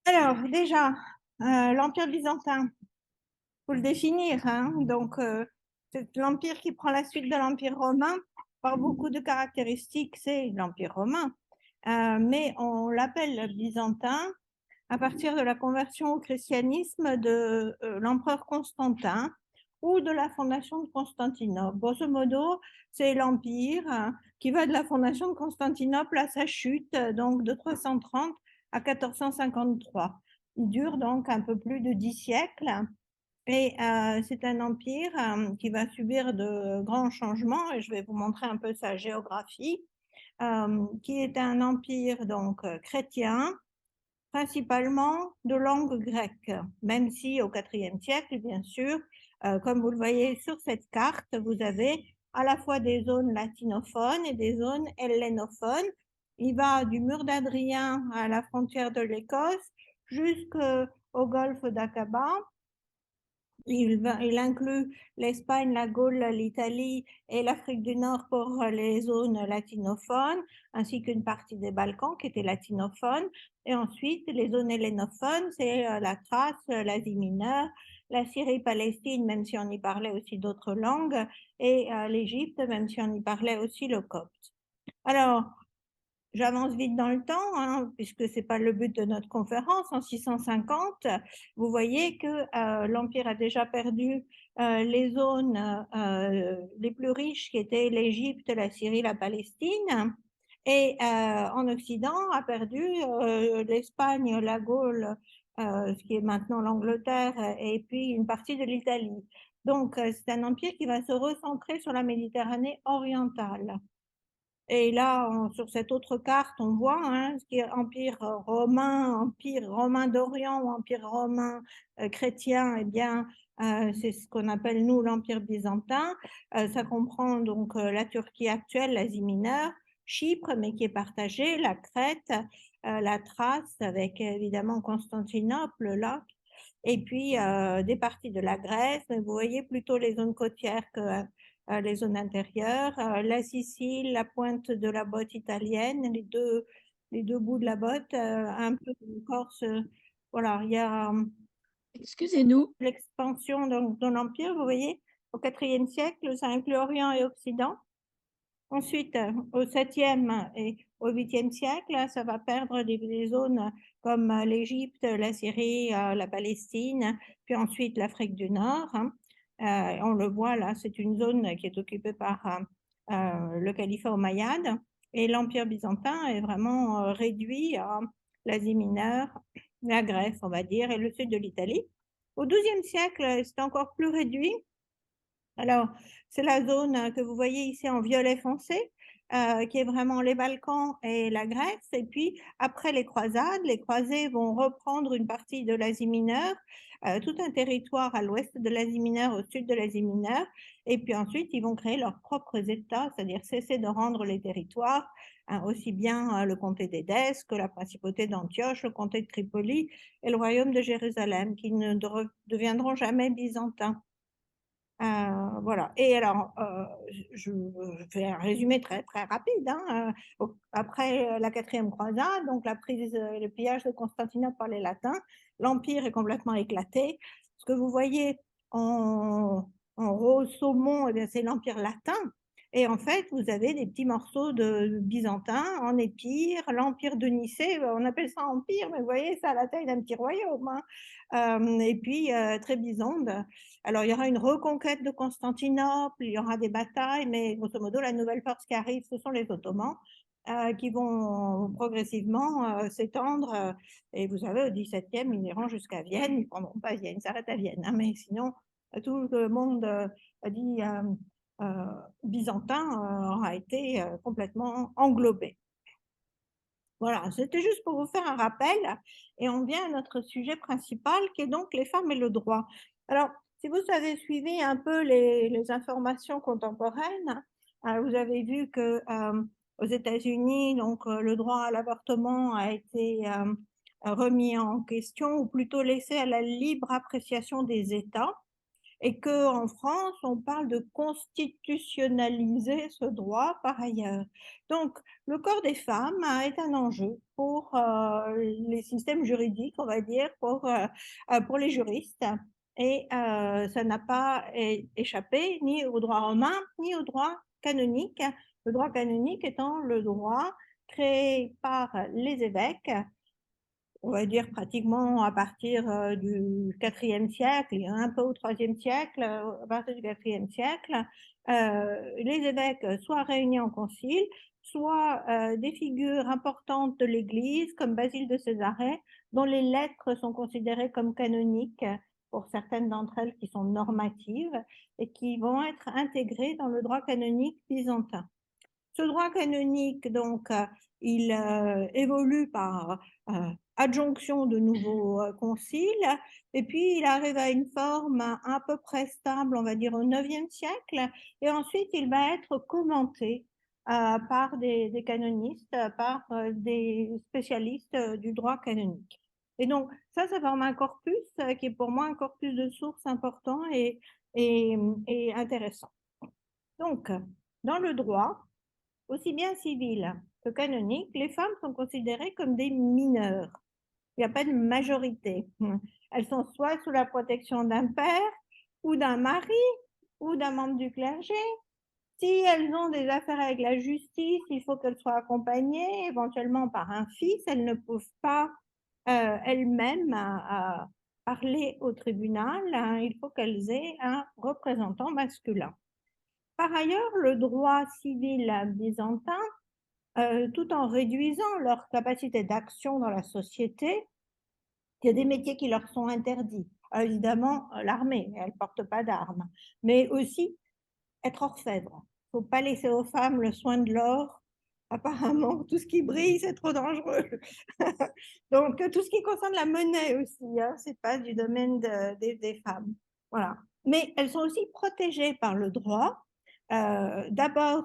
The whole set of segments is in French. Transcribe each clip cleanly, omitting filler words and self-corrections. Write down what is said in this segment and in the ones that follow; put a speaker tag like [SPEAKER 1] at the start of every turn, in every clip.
[SPEAKER 1] Alors, déjà, l'Empire byzantin, faut le définir, hein. Donc, c'est l'empire qui prend la suite de l'Empire romain. Par beaucoup de caractéristiques, c'est l'Empire romain. Mais on l'appelle byzantin à partir de la conversion au christianisme de l'empereur Constantin ou de la fondation de Constantinople. Grosso modo, c'est l'empire qui va de la fondation de Constantinople à sa chute, donc de 330 à 1453. Il dure donc un peu plus de 10 siècles et c'est un empire qui va subir de grands changements et je vais vous montrer un peu sa géographie, qui est un empire donc chrétien, principalement de langue grecque, même si au IVe siècle, bien sûr, comme vous le voyez sur cette carte, vous avez à la fois des zones latinophones et des zones hellénophones. Il va du mur d'Adrien à la frontière de l'Écosse jusqu'au golfe d'Aqaba. Il inclut l'Espagne, la Gaule, l'Italie et l'Afrique du Nord pour les zones latinophones, ainsi qu'une partie des Balkans qui était latinophone. Et ensuite, les zones hellénophones, c'est la Thrace, l'Asie mineure, la Syrie-Palestine, même si on y parlait aussi d'autres langues, et l'Égypte, même si on y parlait aussi le copte. Alors, j'avance vite dans le temps, hein, puisque ce n'est pas le but de notre conférence. En 650, vous voyez que l'Empire a déjà perdu les zones les plus riches qui étaient l'Égypte, la Syrie, la Palestine. Et en Occident, a perdu l'Espagne, la Gaule, ce qui est maintenant l'Angleterre, et puis une partie de l'Italie. Donc, c'est un empire qui va se recentrer sur la Méditerranée orientale. Et là, sur cette autre carte, on voit hein, ce qui est empire romain d'Orient ou empire romain chrétien, eh bien, c'est ce qu'on appelle nous l'empire byzantin. Ça comprend donc la Turquie actuelle, l'Asie mineure, Chypre, mais qui est partagée, la Crète, la Thrace, avec évidemment Constantinople là, et puis des parties de la Grèce, mais vous voyez plutôt les zones côtières que les zones intérieures, la Sicile, la pointe de la botte italienne, les deux bouts de la botte, un peu de Corse. Voilà, il y a
[SPEAKER 2] Excusez-nous.
[SPEAKER 1] l'expansion de l'Empire, vous voyez, au IVe siècle, ça inclut Orient et Occident. Ensuite, au 7e et au 8e siècle, ça va perdre des zones comme l'Égypte, la Syrie, la Palestine, puis ensuite l'Afrique du Nord. Hein. On le voit là, c'est une zone qui est occupée par le califat omeyyade et l'Empire byzantin est vraiment réduit à l'Asie mineure, la Grèce, on va dire, et le sud de l'Italie. Au XIIe siècle, c'est encore plus réduit. Alors, c'est la zone que vous voyez ici en violet foncé, qui est vraiment les Balkans et la Grèce. Et puis, après les croisades, les croisés vont reprendre une partie de l'Asie mineure, tout un territoire à l'ouest de l'Asie mineure, au sud de l'Asie mineure. Et puis ensuite, ils vont créer leurs propres États, c'est-à-dire cesser de rendre les territoires, hein, aussi bien le comté d'Édesse que la principauté d'Antioche, le comté de Tripoli et le royaume de Jérusalem, qui ne deviendront jamais byzantins. Voilà. Et alors, je fais un résumé très, très rapide. Hein. Après la quatrième croisade, donc la prise, le pillage de Constantinople par les Latins, l'Empire est complètement éclaté. Ce que vous voyez en rose saumon, eh bien, c'est l'Empire latin. Et en fait, vous avez des petits morceaux de byzantin en épire, l'Empire de Nicée, on appelle ça empire, mais vous voyez, ça a la taille d'un petit royaume. Hein. Et puis, Trébizonde. Alors, il y aura une reconquête de Constantinople, il y aura des batailles, mais grosso modo, la nouvelle force qui arrive, ce sont les Ottomans, qui vont progressivement s'étendre. Et vous savez, au XVIIe, ils iront jusqu'à Vienne. Ils ne prendront pas Vienne, ils s'arrêtent à Vienne. Hein, mais sinon, tout le monde dit byzantin aura été complètement englobé. Voilà, c'était juste pour vous faire un rappel et on vient à notre sujet principal qui est donc les femmes et le droit. Alors, si vous avez suivi un peu les informations contemporaines, vous avez vu que aux États-Unis, donc le droit à l'avortement a été remis en question ou plutôt laissé à la libre appréciation des États. et qu'en France, on parle de constitutionnaliser ce droit par ailleurs. Donc, le corps des femmes est un enjeu pour les systèmes juridiques, on va dire, pour les juristes. Et ça n'a pas échappé ni au droit romain, ni au droit canonique. Le droit canonique étant le droit créé par les évêques, on va dire pratiquement à partir du IVe siècle et un peu au IIIe siècle, à partir du IVe siècle, les évêques soit réunis en concile, soit des figures importantes de l'Église, comme Basile de Césarée, dont les lettres sont considérées comme canoniques pour certaines d'entre elles qui sont normatives et qui vont être intégrées dans le droit canonique byzantin. Ce droit canonique, donc, il évolue par adjonction de nouveaux conciles, et puis il arrive à une forme à peu près stable, on va dire au IXe siècle, et ensuite il va être commenté par des canonistes, par des spécialistes du droit canonique. Et donc ça forme un corpus qui est pour moi un corpus de sources important et intéressant. Donc, dans le droit, aussi bien civil que canonique, les femmes sont considérées comme des mineures. Il n'y a pas de majorité. Elles sont soit sous la protection d'un père ou d'un mari ou d'un membre du clergé. Si elles ont des affaires avec la justice, il faut qu'elles soient accompagnées éventuellement par un fils. Elles ne peuvent pas elles-mêmes parler au tribunal. Il faut qu'elles aient un représentant masculin. Par ailleurs, le droit civil byzantin, tout en réduisant leur capacité d'action dans la société, il y a des métiers qui leur sont interdits. Alors évidemment, l'armée, elle ne porte pas d'armes, mais aussi être orfèvre. Il ne faut pas laisser aux femmes le soin de l'or. Apparemment, tout ce qui brille, c'est trop dangereux. Donc, tout ce qui concerne la monnaie aussi, hein, ce n'est pas du domaine des femmes. Voilà. Mais elles sont aussi protégées par le droit. D'abord,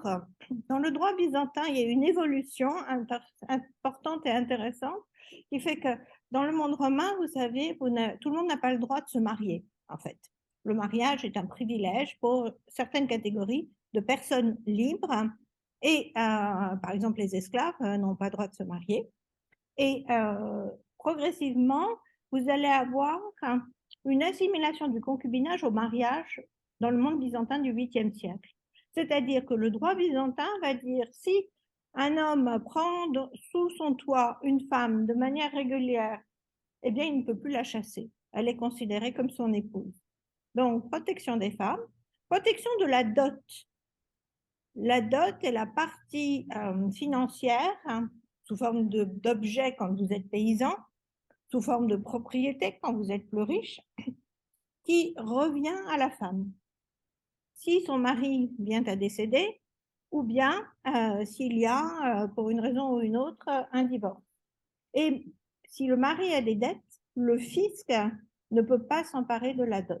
[SPEAKER 1] dans le droit byzantin, il y a une évolution importante et intéressante qui fait que dans le monde romain, vous savez, tout le monde n'a pas le droit de se marier, en fait. Le mariage est un privilège pour certaines catégories de personnes libres et, par exemple, les esclaves n'ont pas le droit de se marier. Et progressivement, vous allez avoir une assimilation du concubinage au mariage dans le monde byzantin du 8e siècle. C'est-à-dire que le droit byzantin va dire si un homme prend sous son toit une femme de manière régulière, eh bien, il ne peut plus la chasser. Elle est considérée comme son épouse. Donc, protection des femmes, protection de la dot. La dot est la partie financière, sous forme d'objet quand vous êtes paysan, sous forme de propriété quand vous êtes plus riche, qui revient à la femme. Si son mari vient à décéder, ou bien s'il y a, pour une raison ou une autre, un divorce. Et si le mari a des dettes, le fisc ne peut pas s'emparer de la dot.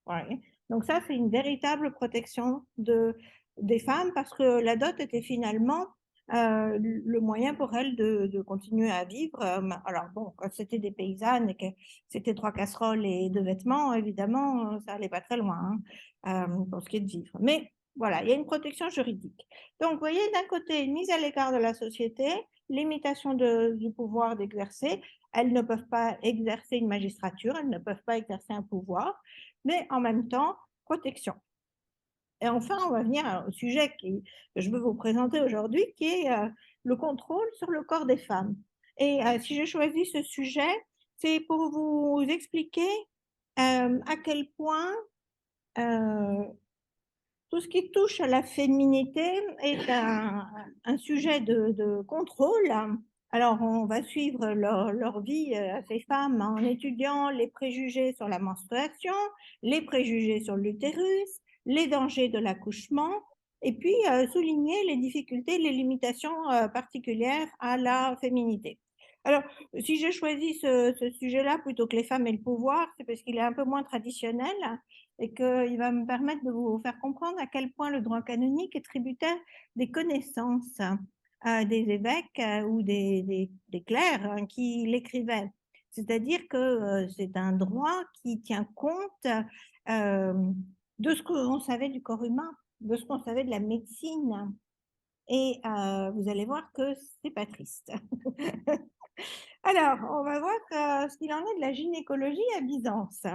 [SPEAKER 1] Ouais. Donc ça, c'est une véritable protection des femmes parce que la dot était finalement le moyen pour elles de continuer à vivre. Alors bon, quand c'était des paysannes et que c'était 3 casseroles et 2 vêtements, évidemment, ça allait pas très loin pour ce qui est de vivre. Mais voilà, il y a une protection juridique. Donc, vous voyez, d'un côté, une mise à l'écart de la société, limitation du pouvoir d'exercer. Elles ne peuvent pas exercer une magistrature, elles ne peuvent pas exercer un pouvoir, mais en même temps, protection. Et enfin, on va venir au sujet que je veux vous présenter aujourd'hui, qui est le contrôle sur le corps des femmes. Et si j'ai choisi ce sujet, c'est pour vous expliquer à quel point tout ce qui touche à la féminité est un sujet de contrôle. Alors, on va suivre leur vie à ces femmes en étudiant les préjugés sur la menstruation, les préjugés sur l'utérus, les dangers de l'accouchement, et puis souligner les difficultés, les limitations particulières à la féminité. Alors, si j'ai choisi ce sujet-là plutôt que les femmes et le pouvoir, c'est parce qu'il est un peu moins traditionnel et qu'il va me permettre de vous faire comprendre à quel point le droit canonique est tributaire des connaissances des évêques ou des clercs qui l'écrivaient. C'est-à-dire que c'est un droit qui tient compte de ce qu'on savait du corps humain, de ce qu'on savait de la médecine. Et vous allez voir que c'est pas triste. Alors, on va voir ce qu'il en est de la gynécologie à Byzance.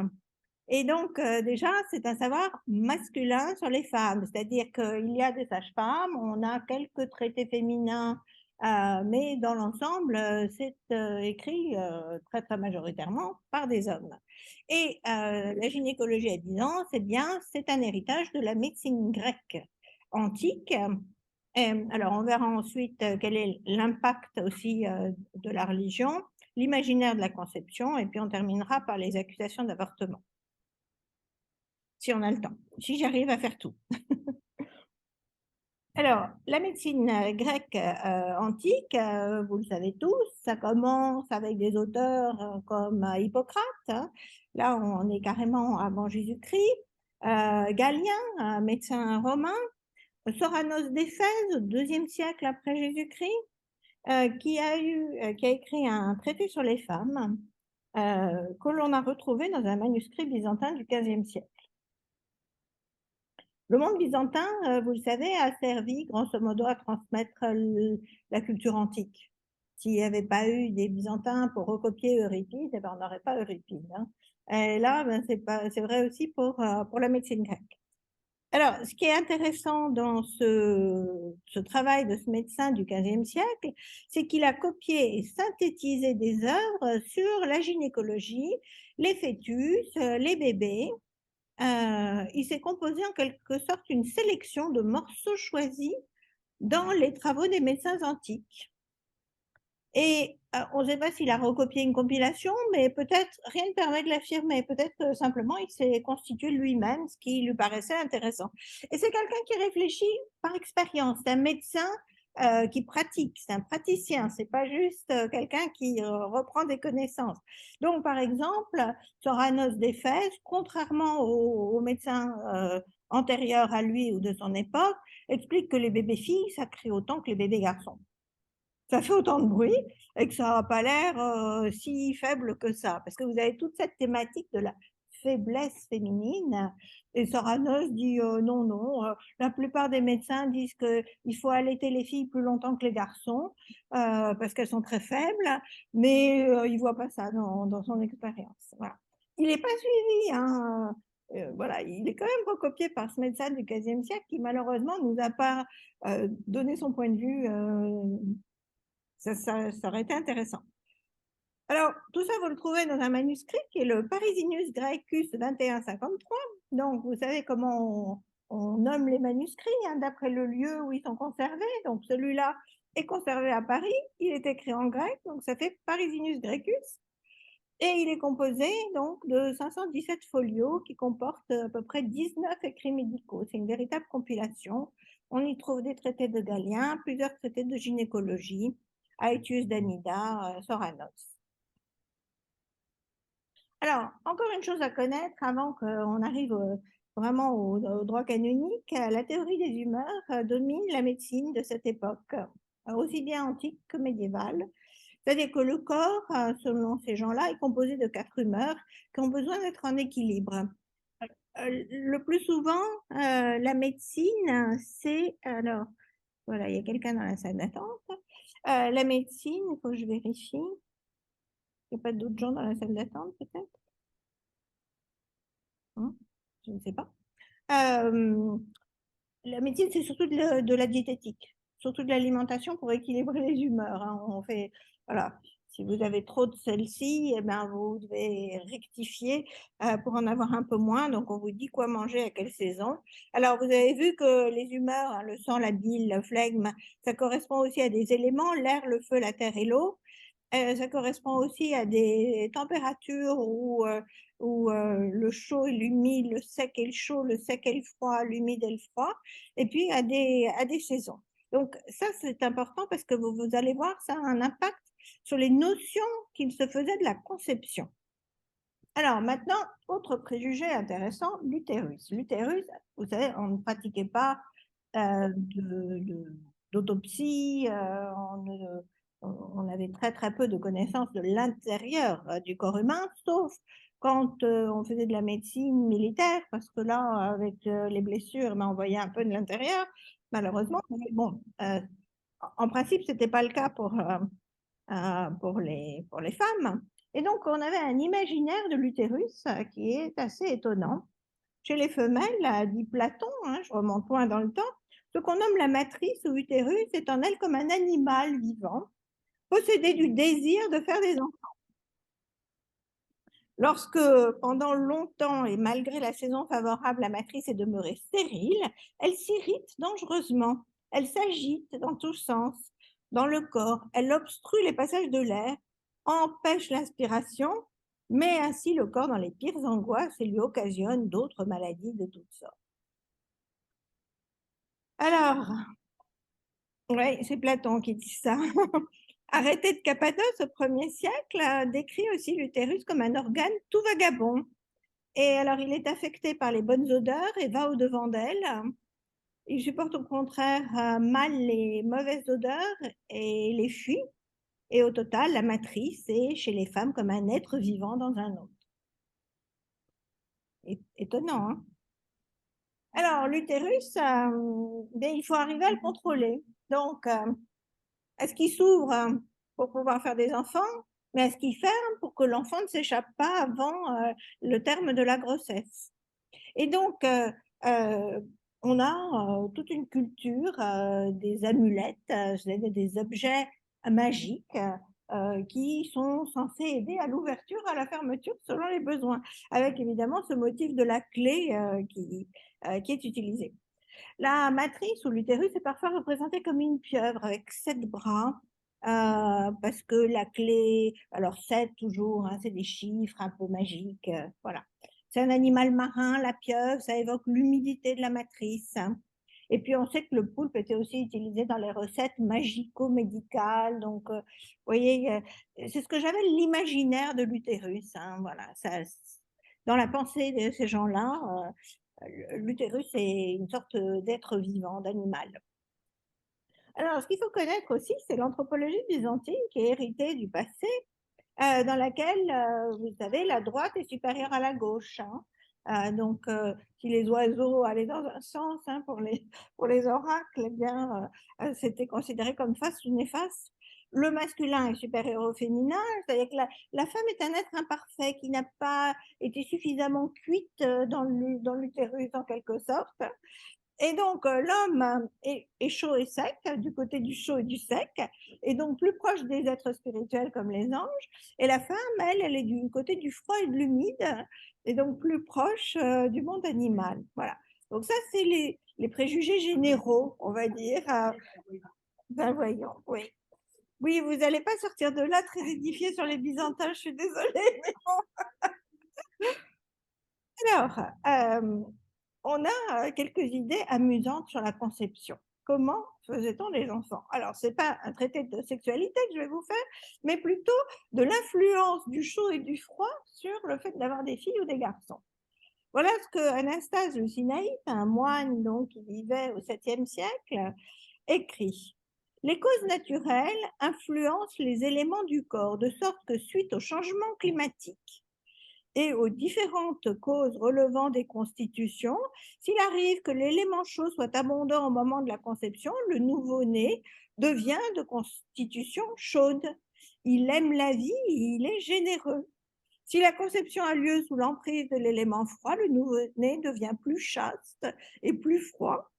[SPEAKER 1] Et donc, déjà, c'est un savoir masculin sur les femmes, c'est-à-dire qu'il y a des sages-femmes, on a quelques traités féminins, mais dans l'ensemble, c'est écrit très, très majoritairement par des hommes. Et la gynécologie à Byzance, eh bien, c'est un héritage de la médecine grecque antique. Alors, on verra ensuite quel est l'impact aussi de la religion, l'imaginaire de la conception, et puis on terminera par les accusations d'avortement. Si on a le temps, si j'arrive à faire tout. Alors, la médecine grecque antique, vous le savez tous, ça commence avec des auteurs comme Hippocrate, hein. Là on est carrément avant Jésus-Christ, Galien, un médecin romain, Soranos d'Éphèse au IIe siècle après Jésus-Christ, qui a écrit un traité sur les femmes que l'on a retrouvé dans un manuscrit byzantin du XVe siècle. Le monde byzantin, vous le savez, a servi grosso modo à transmettre la culture antique. S'il n'y avait pas eu des Byzantins pour recopier Euripide, eh ben, on n'aurait pas Euripide, hein. Et là, ben, c'est vrai aussi pour la médecine grecque. Alors, ce qui est intéressant dans ce travail de ce médecin du XVe siècle, c'est qu'il a copié et synthétisé des œuvres sur la gynécologie, les fœtus, les bébés. Il s'est composé en quelque sorte une sélection de morceaux choisis dans les travaux des médecins antiques. Et on ne sait pas s'il a recopié une compilation, mais peut-être, rien ne permet de l'affirmer, peut-être simplement il s'est constitué lui-même ce qui lui paraissait intéressant. Et c'est quelqu'un qui réfléchit par expérience, c'est un médecin qui pratique, c'est un praticien, c'est pas juste quelqu'un qui reprend des connaissances. Donc par exemple, Soranos d'Éphèse, contrairement aux médecins antérieurs à lui ou de son époque, explique que les bébés filles, ça crie autant que les bébés garçons. Ça fait autant de bruit et que ça n'a pas l'air si faible que ça. Parce que vous avez toute cette thématique de la faiblesse féminine. Et Soranos dit non, non, la plupart des médecins disent qu'il faut allaiter les filles plus longtemps que les garçons parce qu'elles sont très faibles, mais il ne voit pas ça dans son expérience. Voilà. Il n'est pas suivi, hein. Voilà, il est quand même recopié par ce médecin du XVe siècle qui malheureusement ne nous a pas donné son point de vue. Ça aurait été intéressant. Alors, tout ça, vous le trouvez dans un manuscrit qui est le Parisinius Graecus 2153. Donc, vous savez comment on nomme les manuscrits hein, d'après le lieu où ils sont conservés. Donc, celui-là est conservé à Paris. Il est écrit en grec, donc ça fait Parisinius Graecus. Et il est composé donc de 517 folios qui comportent à peu près 19 écrits médicaux. C'est une véritable compilation. On y trouve des traités de Galien, plusieurs traités de gynécologie, Aetius d'Anida, Soranos. Alors, encore une chose à connaître avant qu'on arrive vraiment au droit canonique, la théorie des humeurs domine la médecine de cette époque, aussi bien antique que médiévale. C'est-à-dire que le corps, selon ces gens-là, est composé de 4 humeurs qui ont besoin d'être en équilibre. Le plus souvent, la médecine, c'est... Alors, voilà, il y a quelqu'un dans la salle d'attente. La médecine, il faut que je vérifie. Il n'y a pas d'autres gens dans la salle d'attente, peut-être? Je ne sais pas. La médecine, c'est surtout de la diététique, surtout de l'alimentation pour équilibrer les humeurs, hein. On fait, voilà, si vous avez trop de celle-ci, eh ben, vous devez rectifier pour en avoir un peu moins. Donc, on vous dit quoi manger à quelle saison. Alors, vous avez vu que les humeurs, hein, le sang, la bile, le flegme, ça correspond aussi à des éléments, l'air, le feu, la terre et l'eau. Ça correspond aussi à des températures où le chaud et l'humide, le sec et le chaud, le sec et le froid, l'humide et le froid, et puis à des saisons. Donc ça, c'est important parce que vous allez voir, ça a un impact sur les notions qu'il se faisait de la conception. Alors maintenant, autre préjugé intéressant, l'utérus. L'utérus, vous savez, on ne pratiquait pas d'autopsie, on ne on avait très, très peu de connaissances de l'intérieur du corps humain, sauf quand on faisait de la médecine militaire, parce que là, avec les blessures, ben, on voyait un peu de l'intérieur, malheureusement. Mais bon, en principe, ce n'était pas le cas pour les femmes. Et donc, on avait un imaginaire de l'utérus qui est assez étonnant. Chez les femelles, dit Platon, hein, je remonte loin dans le temps, ce qu'on nomme la matrice ou utérus est en elle comme un animal vivant, possédé du désir de faire des enfants. Lorsque, pendant longtemps et malgré la saison favorable, la matrice est demeurée stérile, elle s'irrite dangereusement, elle s'agite dans tous sens, dans le corps, elle obstrue les passages de l'air, empêche l'inspiration, met ainsi le corps dans les pires angoisses et lui occasionne d'autres maladies de toutes sortes. Alors, oui, c'est Platon qui dit ça. Arrêté de Cappadoce au 1er siècle décrit aussi l'utérus comme un organe tout vagabond. Et alors, il est affecté par les bonnes odeurs et va au-devant d'elles. Il supporte au contraire mal les mauvaises odeurs et les fuit. Et au total, la matrice est chez les femmes comme un être vivant dans un autre. Étonnant, hein? Alors, l'utérus, il faut arriver à le contrôler. Donc, est-ce qu'il s'ouvre pour pouvoir faire des enfants, mais est-ce qu'il ferme pour que l'enfant ne s'échappe pas avant le terme de la grossesse? Et donc, on a toute une culture des amulettes, c'est-à-dire des objets magiques qui sont censés aider à l'ouverture, à la fermeture selon les besoins, avec évidemment ce motif de la clé qui est utilisé. La matrice ou l'utérus est parfois représenté comme une pieuvre avec 7 bras, parce que la clé, alors 7 toujours, hein, c'est des chiffres un peu magiques, voilà. C'est un animal marin, la pieuvre, ça évoque l'humidité de la matrice. Hein. Et puis on sait que le poulpe était aussi utilisé dans les recettes magico-médicales. Donc, vous voyez, c'est ce que j'appelle l'imaginaire de l'utérus. Hein, voilà, ça, dans la pensée de ces gens-là, l'utérus est une sorte d'être vivant, d'animal. Alors, ce qu'il faut connaître aussi, c'est l'anthropologie byzantine qui est héritée du passé, dans laquelle, vous savez, la droite est supérieure à la gauche. Hein. Donc, si les oiseaux allaient dans un sens hein, pour les oracles, eh bien, c'était considéré comme face ou néfaste. Le masculin est supérieur au féminin, c'est-à-dire que la femme est un être imparfait qui n'a pas été suffisamment cuite dans l'utérus en quelque sorte. Et donc, l'homme est chaud et sec, du côté du chaud et du sec, et donc plus proche des êtres spirituels comme les anges. Et la femme, elle est du côté du froid et de l'humide, et donc plus proche du monde animal. Voilà. Donc ça, c'est les préjugés généraux, on va dire. Ben voyons, oui. Oui, vous n'allez pas sortir de là très édifié sur les Byzantins, je suis désolée. Mais bon. Alors, on a quelques idées amusantes sur la conception. Comment faisait-on les enfants? Alors, ce n'est pas un traité de sexualité que je vais vous faire, mais plutôt de l'influence du chaud et du froid sur le fait d'avoir des filles ou des garçons. Voilà ce que Anastase le Sinaïte, un moine donc, qui vivait au 7e siècle, écrit. Les causes naturelles influencent les éléments du corps, de sorte que suite au changement climatique, et aux différentes causes relevant des constitutions, s'il arrive que l'élément chaud soit abondant au moment de la conception, le nouveau-né devient de constitution chaude. Il aime la vie et il est généreux. Si la conception a lieu sous l'emprise de l'élément froid, le nouveau-né devient plus chaste et plus froid.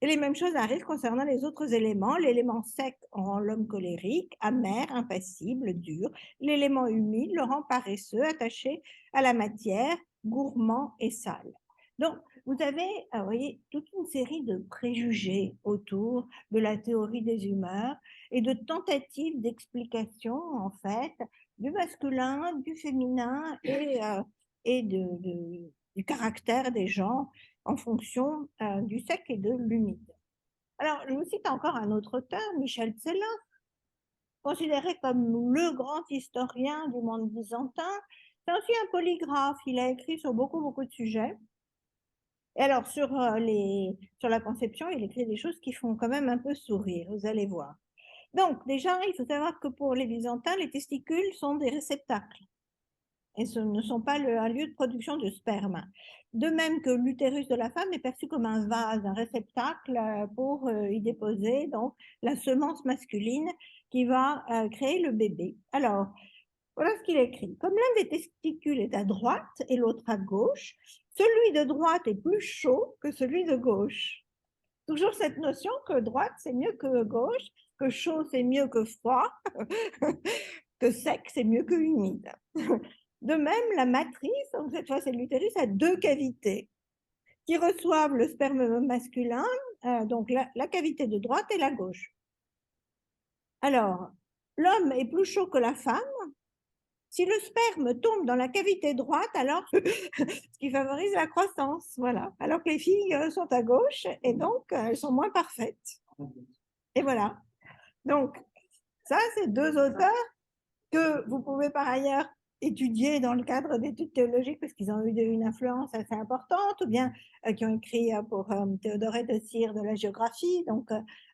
[SPEAKER 1] Et les mêmes choses arrivent concernant les autres éléments. L'élément sec rend l'homme colérique, amer, impassible, dur. L'élément humide le rend paresseux, attaché à la matière, gourmand et sale. Donc, vous avez, vous voyez, toute une série de préjugés autour de la théorie des humeurs et de tentatives d'explication, en fait, du masculin, du féminin et du caractère des gens en fonction du sec et de l'humide. Alors, je vous cite encore un autre auteur, Michel Tselin, considéré comme le grand historien du monde byzantin. C'est aussi un polygraphe, il a écrit sur beaucoup de sujets. Et alors, sur la conception, il écrit des choses qui font quand même un peu sourire, vous allez voir. Donc, déjà, il faut savoir que pour les Byzantins, les testicules sont des réceptacles et ce ne sont pas un lieu de production de sperme. De même que l'utérus de la femme est perçu comme un vase, un réceptacle pour y déposer donc la semence masculine qui va créer le bébé. Alors, voilà ce qu'il écrit. Comme l'un des testicules est à droite et l'autre à gauche, celui de droite est plus chaud que celui de gauche. Toujours cette notion que droite, c'est mieux que gauche, que chaud, c'est mieux que froid, que sec, c'est mieux que humide. De même, la matrice, donc cette fois c'est l'utérus, a deux cavités qui reçoivent le sperme masculin, donc la cavité de droite et la gauche. Alors, l'homme est plus chaud que la femme. Si le sperme tombe dans la cavité droite, alors ce qui favorise la croissance, voilà. Alors que les filles sont à gauche et donc elles sont moins parfaites. Et voilà. Donc, ça, c'est deux auteurs que vous pouvez par ailleurs étudier dans le cadre d'études théologiques parce qu'ils ont eu une influence assez importante, ou bien qui ont écrit pour Théodoré de Cire de la géographie, donc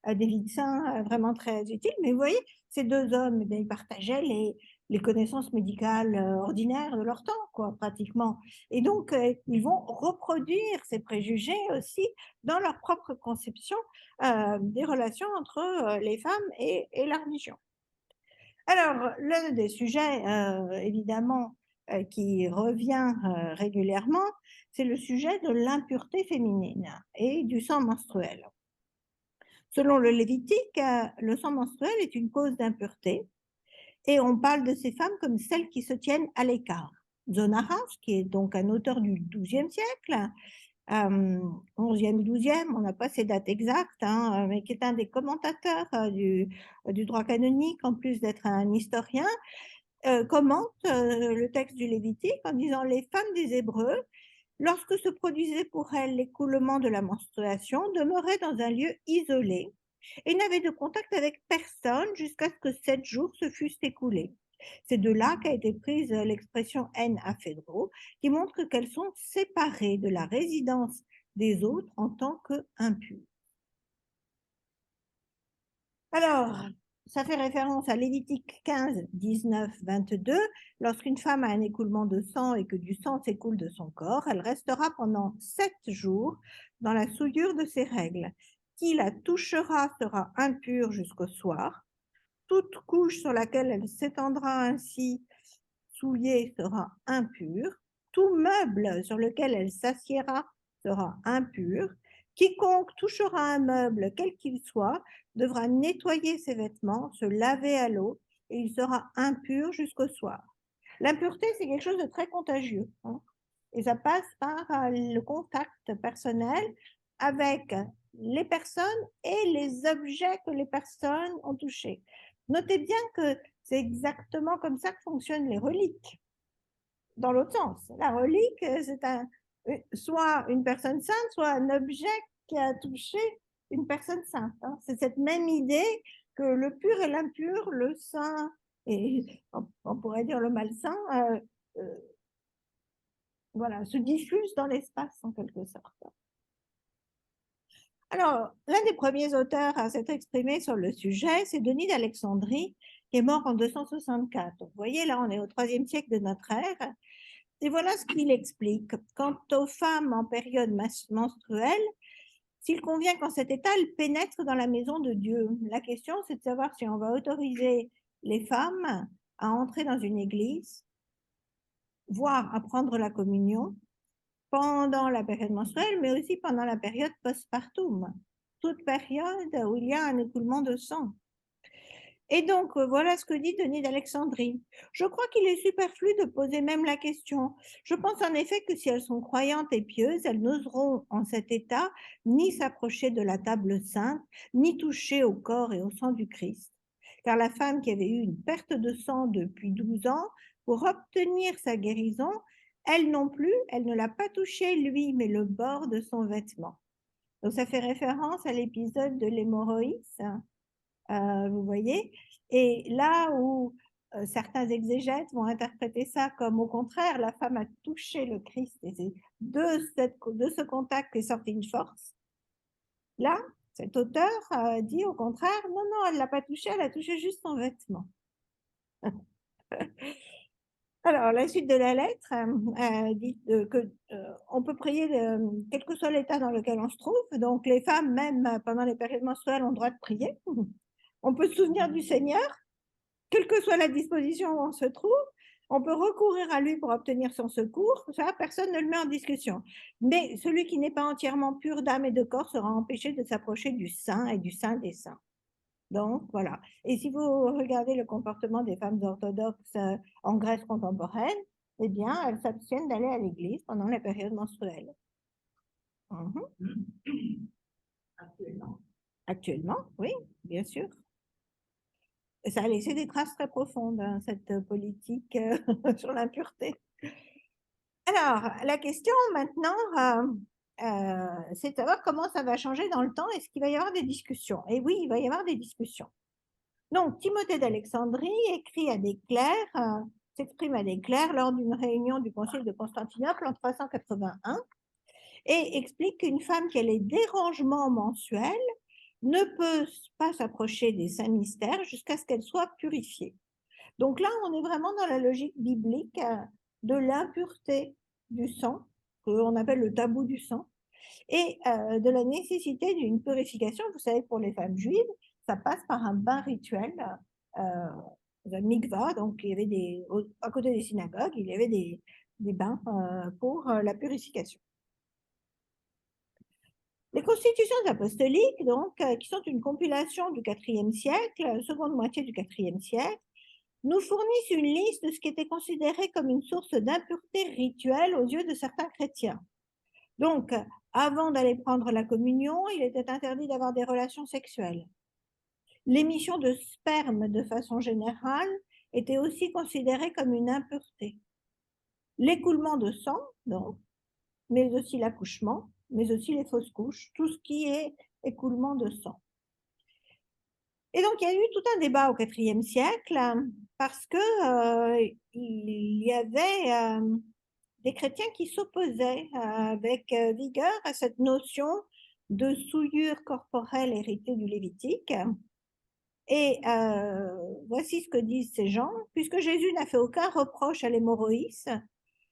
[SPEAKER 1] des vies de saints vraiment très utiles. Mais vous voyez, ces deux hommes, ils partageaient les connaissances médicales ordinaires de leur temps, quoi, pratiquement. Et donc, ils vont reproduire ces préjugés aussi dans leur propre conception des relations entre les femmes et la religion. Alors, l'un des sujets, évidemment, qui revient régulièrement, c'est le sujet de l'impureté féminine et du sang menstruel. Selon le Lévitique, le sang menstruel est une cause d'impureté et on parle de ces femmes comme celles qui se tiennent à l'écart. Zonaras, qui est donc un auteur du XIIe siècle, 11e ou 12e, on n'a pas ces dates exactes, hein, mais qui est un des commentateurs du droit canonique, en plus d'être un historien, commente le texte du Lévitique en disant « Les femmes des Hébreux, lorsque se produisait pour elles l'écoulement de la menstruation, demeuraient dans un lieu isolé et n'avaient de contact avec personne jusqu'à ce que 7 jours se fussent écoulés. » C'est de là qu'a été prise l'expression « en aphedro » qui montre qu'elles sont séparées de la résidence des autres en tant qu'impures. Alors, ça fait référence à Lévitique 15, 19, 22. Lorsqu'une femme a un écoulement de sang et que du sang s'écoule de son corps, elle restera pendant 7 jours dans la souillure de ses règles. Qui la touchera sera impure jusqu'au soir. Toute couche sur laquelle elle s'étendra ainsi souillée sera impure. Tout meuble sur lequel elle s'assiera sera impur. Quiconque touchera un meuble, quel qu'il soit, devra nettoyer ses vêtements, se laver à l'eau, et il sera impur jusqu'au soir. L'impureté, c'est quelque chose de très contagieux, hein, et ça passe par le contact personnel avec les personnes et les objets que les personnes ont touchés. Notez bien que c'est exactement comme ça que fonctionnent les reliques. Dans l'autre sens, la relique, c'est soit une personne sainte, soit un objet qui a touché une personne sainte, hein. C'est cette même idée que le pur et l'impur, le saint et on pourrait dire le malsain, voilà, se diffusent dans l'espace en quelque sorte. Alors, l'un des premiers auteurs à s'être exprimé sur le sujet, c'est Denis d'Alexandrie, qui est mort en 264. Donc, vous voyez, là, on est au IIIe siècle de notre ère. Et voilà ce qu'il explique. Quant aux femmes en période menstruelle, s'il convient qu'en cet état, elles pénètrent dans la maison de Dieu. La question, c'est de savoir si on va autoriser les femmes à entrer dans une église, voire à prendre la communion, pendant la période menstruelle, mais aussi pendant la période postpartum, toute période où il y a un écoulement de sang. Et donc, voilà ce que dit Denis d'Alexandrie. Je crois qu'il est superflu de poser même la question. Je pense en effet que si elles sont croyantes et pieuses, elles n'oseront en cet état ni s'approcher de la table sainte, ni toucher au corps et au sang du Christ. Car la femme qui avait eu une perte de sang depuis 12 ans, pour obtenir sa guérison, elle non plus, elle ne l'a pas touché lui, mais le bord de son vêtement. Donc ça fait référence à l'épisode de l'hémorroïde, vous voyez. Et là où certains exégètes vont interpréter ça comme au contraire, la femme a touché le Christ et c'est de ce contact qu'est sortie une force. Là, Cet auteur dit au contraire, non, non, elle ne l'a pas touché, elle a touché juste son vêtement. Alors, la suite de la lettre dit qu'on peut prier quel que soit l'état dans lequel on se trouve. Donc, les femmes, même pendant les périodes menstruelles, ont le droit de prier. On peut se souvenir du Seigneur, quelle que soit la disposition où on se trouve. On peut recourir à lui pour obtenir son secours. Ça, personne ne le met en discussion. Mais celui qui n'est pas entièrement pur d'âme et de corps sera empêché de s'approcher du Saint et du Saint des Saints. Donc, voilà. Et si vous regardez le comportement des femmes orthodoxes en Grèce contemporaine, eh bien, elles s'abstiennent d'aller à l'église pendant la période menstruelle.
[SPEAKER 3] Actuellement.
[SPEAKER 1] Actuellement, oui, bien sûr. Et ça a laissé des traces très profondes, hein, cette politique sur l'impureté. Alors, la question maintenant, c'est de savoir comment ça va changer dans le temps. Est-ce qu'il va y avoir des discussions? Et oui, il va y avoir des discussions. Donc, Timothée d'Alexandrie écrit à des clercs, s'exprime à des clercs lors d'une réunion du Concile de Constantinople en 381 et explique qu'une femme qui a les dérangements mensuels ne peut pas s'approcher des saints mystères jusqu'à ce qu'elle soit purifiée. Donc là, on est vraiment dans la logique biblique de l'impureté du sang, qu'on appelle le tabou du sang, et de la nécessité d'une purification. Vous savez, pour les femmes juives, ça passe par un bain rituel, un mikva, donc il y avait à côté des synagogues, il y avait des bains pour la purification. Les constitutions apostoliques, donc, qui sont une compilation du IVe siècle, seconde moitié du IVe siècle, nous fournissent une liste de ce qui était considéré comme une source d'impureté rituelle aux yeux de certains chrétiens. Donc, avant d'aller prendre la communion, il était interdit d'avoir des relations sexuelles. L'émission de sperme, de façon générale, était aussi considérée comme une impureté. L'écoulement de sang, donc, mais aussi l'accouchement, mais aussi les fausses couches, tout ce qui est écoulement de sang. Et donc, il y a eu tout un débat au IVe siècle parce que il y avait des chrétiens qui s'opposaient avec vigueur à cette notion de souillure corporelle héritée du Lévitique. Et voici ce que disent ces gens. Puisque Jésus n'a fait aucun reproche à l'hémorroïs,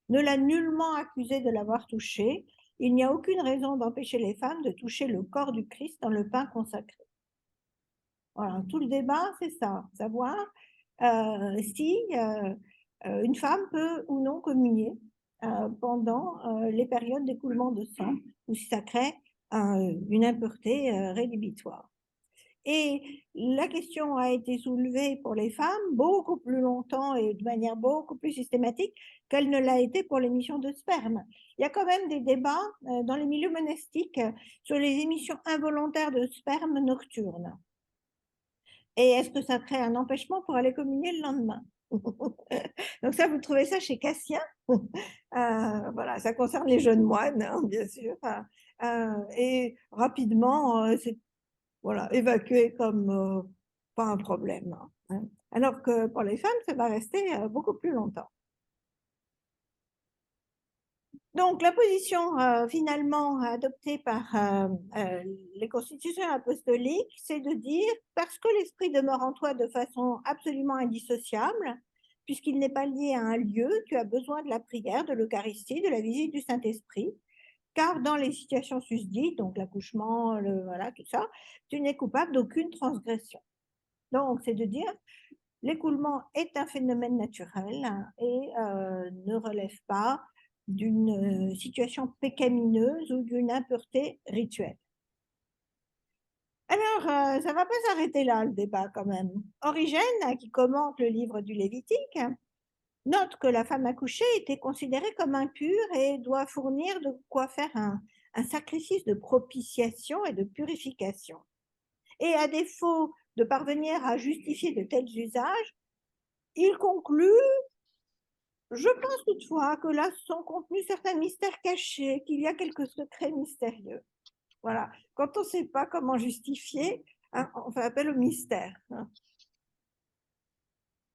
[SPEAKER 1] ne l'a nullement accusé de l'avoir touché, il n'y a aucune raison d'empêcher les femmes de toucher le corps du Christ dans le pain consacré. Voilà, tout le débat, c'est ça, savoir si une femme peut ou non communier pendant les périodes d'écoulement de sang, ou si ça crée une impureté rédhibitoire. Et la question a été soulevée pour les femmes beaucoup plus longtemps et de manière beaucoup plus systématique qu'elle ne l'a été pour l'émission de sperme. Il y a quand même des débats dans les milieux monastiques sur les émissions involontaires de sperme nocturnes. Et est-ce que ça crée un empêchement pour aller communier le lendemain? Donc ça, vous trouvez ça chez Cassien. Voilà, ça concerne les jeunes moines, hein, bien sûr. Et rapidement, c'est voilà, évacué comme pas un problème. Hein. Alors que pour les femmes, ça va rester beaucoup plus longtemps. Donc, la position finalement adoptée par les constitutions apostoliques, c'est de dire, parce que l'esprit demeure en toi de façon absolument indissociable, puisqu'il n'est pas lié à un lieu, tu as besoin de la prière, de l'Eucharistie, de la visite du Saint-Esprit, car dans les situations susdites, donc l'accouchement, voilà, tout ça, tu n'es coupable d'aucune transgression. Donc, c'est de dire, l'écoulement est un phénomène naturel et ne relève pas d'une situation pécamineuse ou d'une impureté rituelle. Alors, ça ne va pas s'arrêter là, le débat quand même. Origène, qui commente le livre du Lévitique, note que la femme accouchée était considérée comme impure et doit fournir de quoi faire un sacrifice de propitiation et de purification. Et à défaut de parvenir à justifier de tels usages, il conclut: je pense toutefois que là sont contenus certains mystères cachés, qu'il y a quelques secrets mystérieux. Voilà. Quand on ne sait pas comment justifier, hein, on fait appel au mystère. Hein.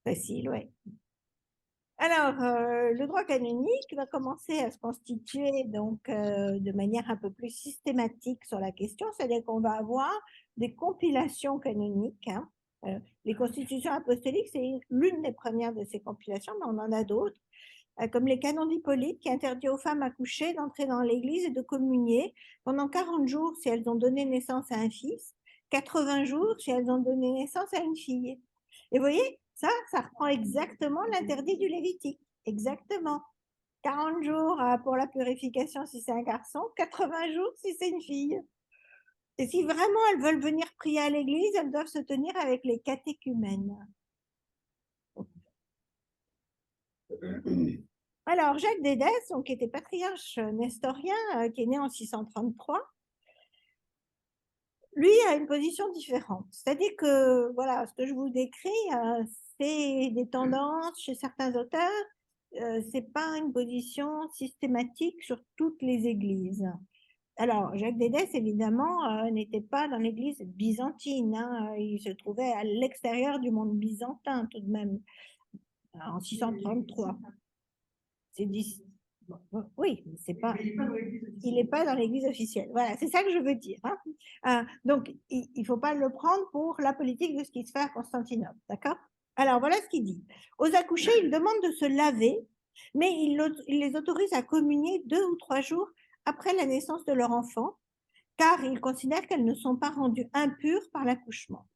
[SPEAKER 1] Facile, oui. Alors, le droit canonique va commencer à se constituer donc de manière un peu plus systématique sur la question, c'est-à-dire qu'on va avoir des compilations canoniques. Hein. Les constitutions apostoliques, c'est l'une des premières de ces compilations, mais on en a d'autres, comme les canons d'Hippolyte qui interdit aux femmes accouchées d'entrer dans l'église et de communier pendant 40 jours si elles ont donné naissance à un fils, 80 jours si elles ont donné naissance à une fille. Et vous voyez, ça reprend exactement l'interdit du Lévitique. Exactement. 40 jours pour la purification si c'est un garçon, 80 jours si c'est une fille. Et si vraiment elles veulent venir prier à l'église, elles doivent se tenir avec les catéchumènes. Alors, Jacques d'Édesse, qui était patriarche nestorien, qui est né en 633, lui a une position différente. C'est-à-dire que, voilà, ce que je vous décris, c'est des tendances chez certains auteurs, c'est pas une position systématique sur toutes les églises. Alors, Jacques d'Édesse, évidemment, n'était pas dans l'église byzantine, hein, il se trouvait à l'extérieur du monde byzantin tout de même, en 633. C'est oui, c'est pas. Il n'est pas dans l'église officielle. Voilà, c'est ça que je veux dire. Hein. Donc, il ne faut pas le prendre pour la politique de ce qui se fait à Constantinople. D'accord? Alors, voilà ce qu'il dit. Aux accouchés, il demande de se laver, mais il les autorise à communier 2 ou 3 jours après la naissance de leur enfant, car il considère qu'elles ne sont pas rendues impures par l'accouchement.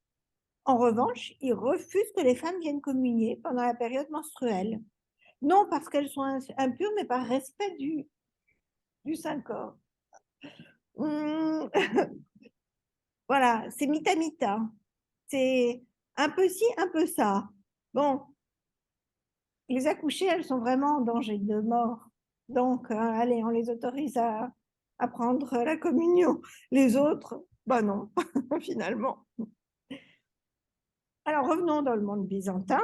[SPEAKER 1] En revanche, il refuse que les femmes viennent communier pendant la période menstruelle. Non parce qu'elles sont impures, mais par respect du Saint-Corps. Voilà, c'est mitamita. C'est un peu ci, un peu ça. Bon, les accouchées, elles sont vraiment en danger de mort. Donc, allez, on les autorise à prendre la communion. Les autres, bah non, finalement. Alors, revenons dans le monde byzantin.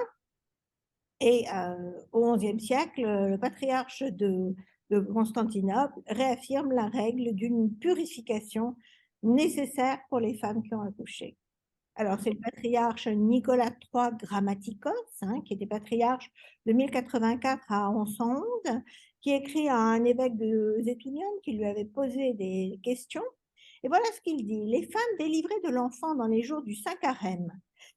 [SPEAKER 1] Et au XIe siècle, le patriarche de Constantinople réaffirme la règle d'une purification nécessaire pour les femmes qui ont accouché. Alors, c'est le patriarche Nicolas III Grammaticos, hein, qui était patriarche de 1084 à 1111, qui écrit à un évêque de Zétunium qui lui avait posé des questions. Et voilà ce qu'il dit. Les femmes délivrées de l'enfant dans les jours du Saint Carême,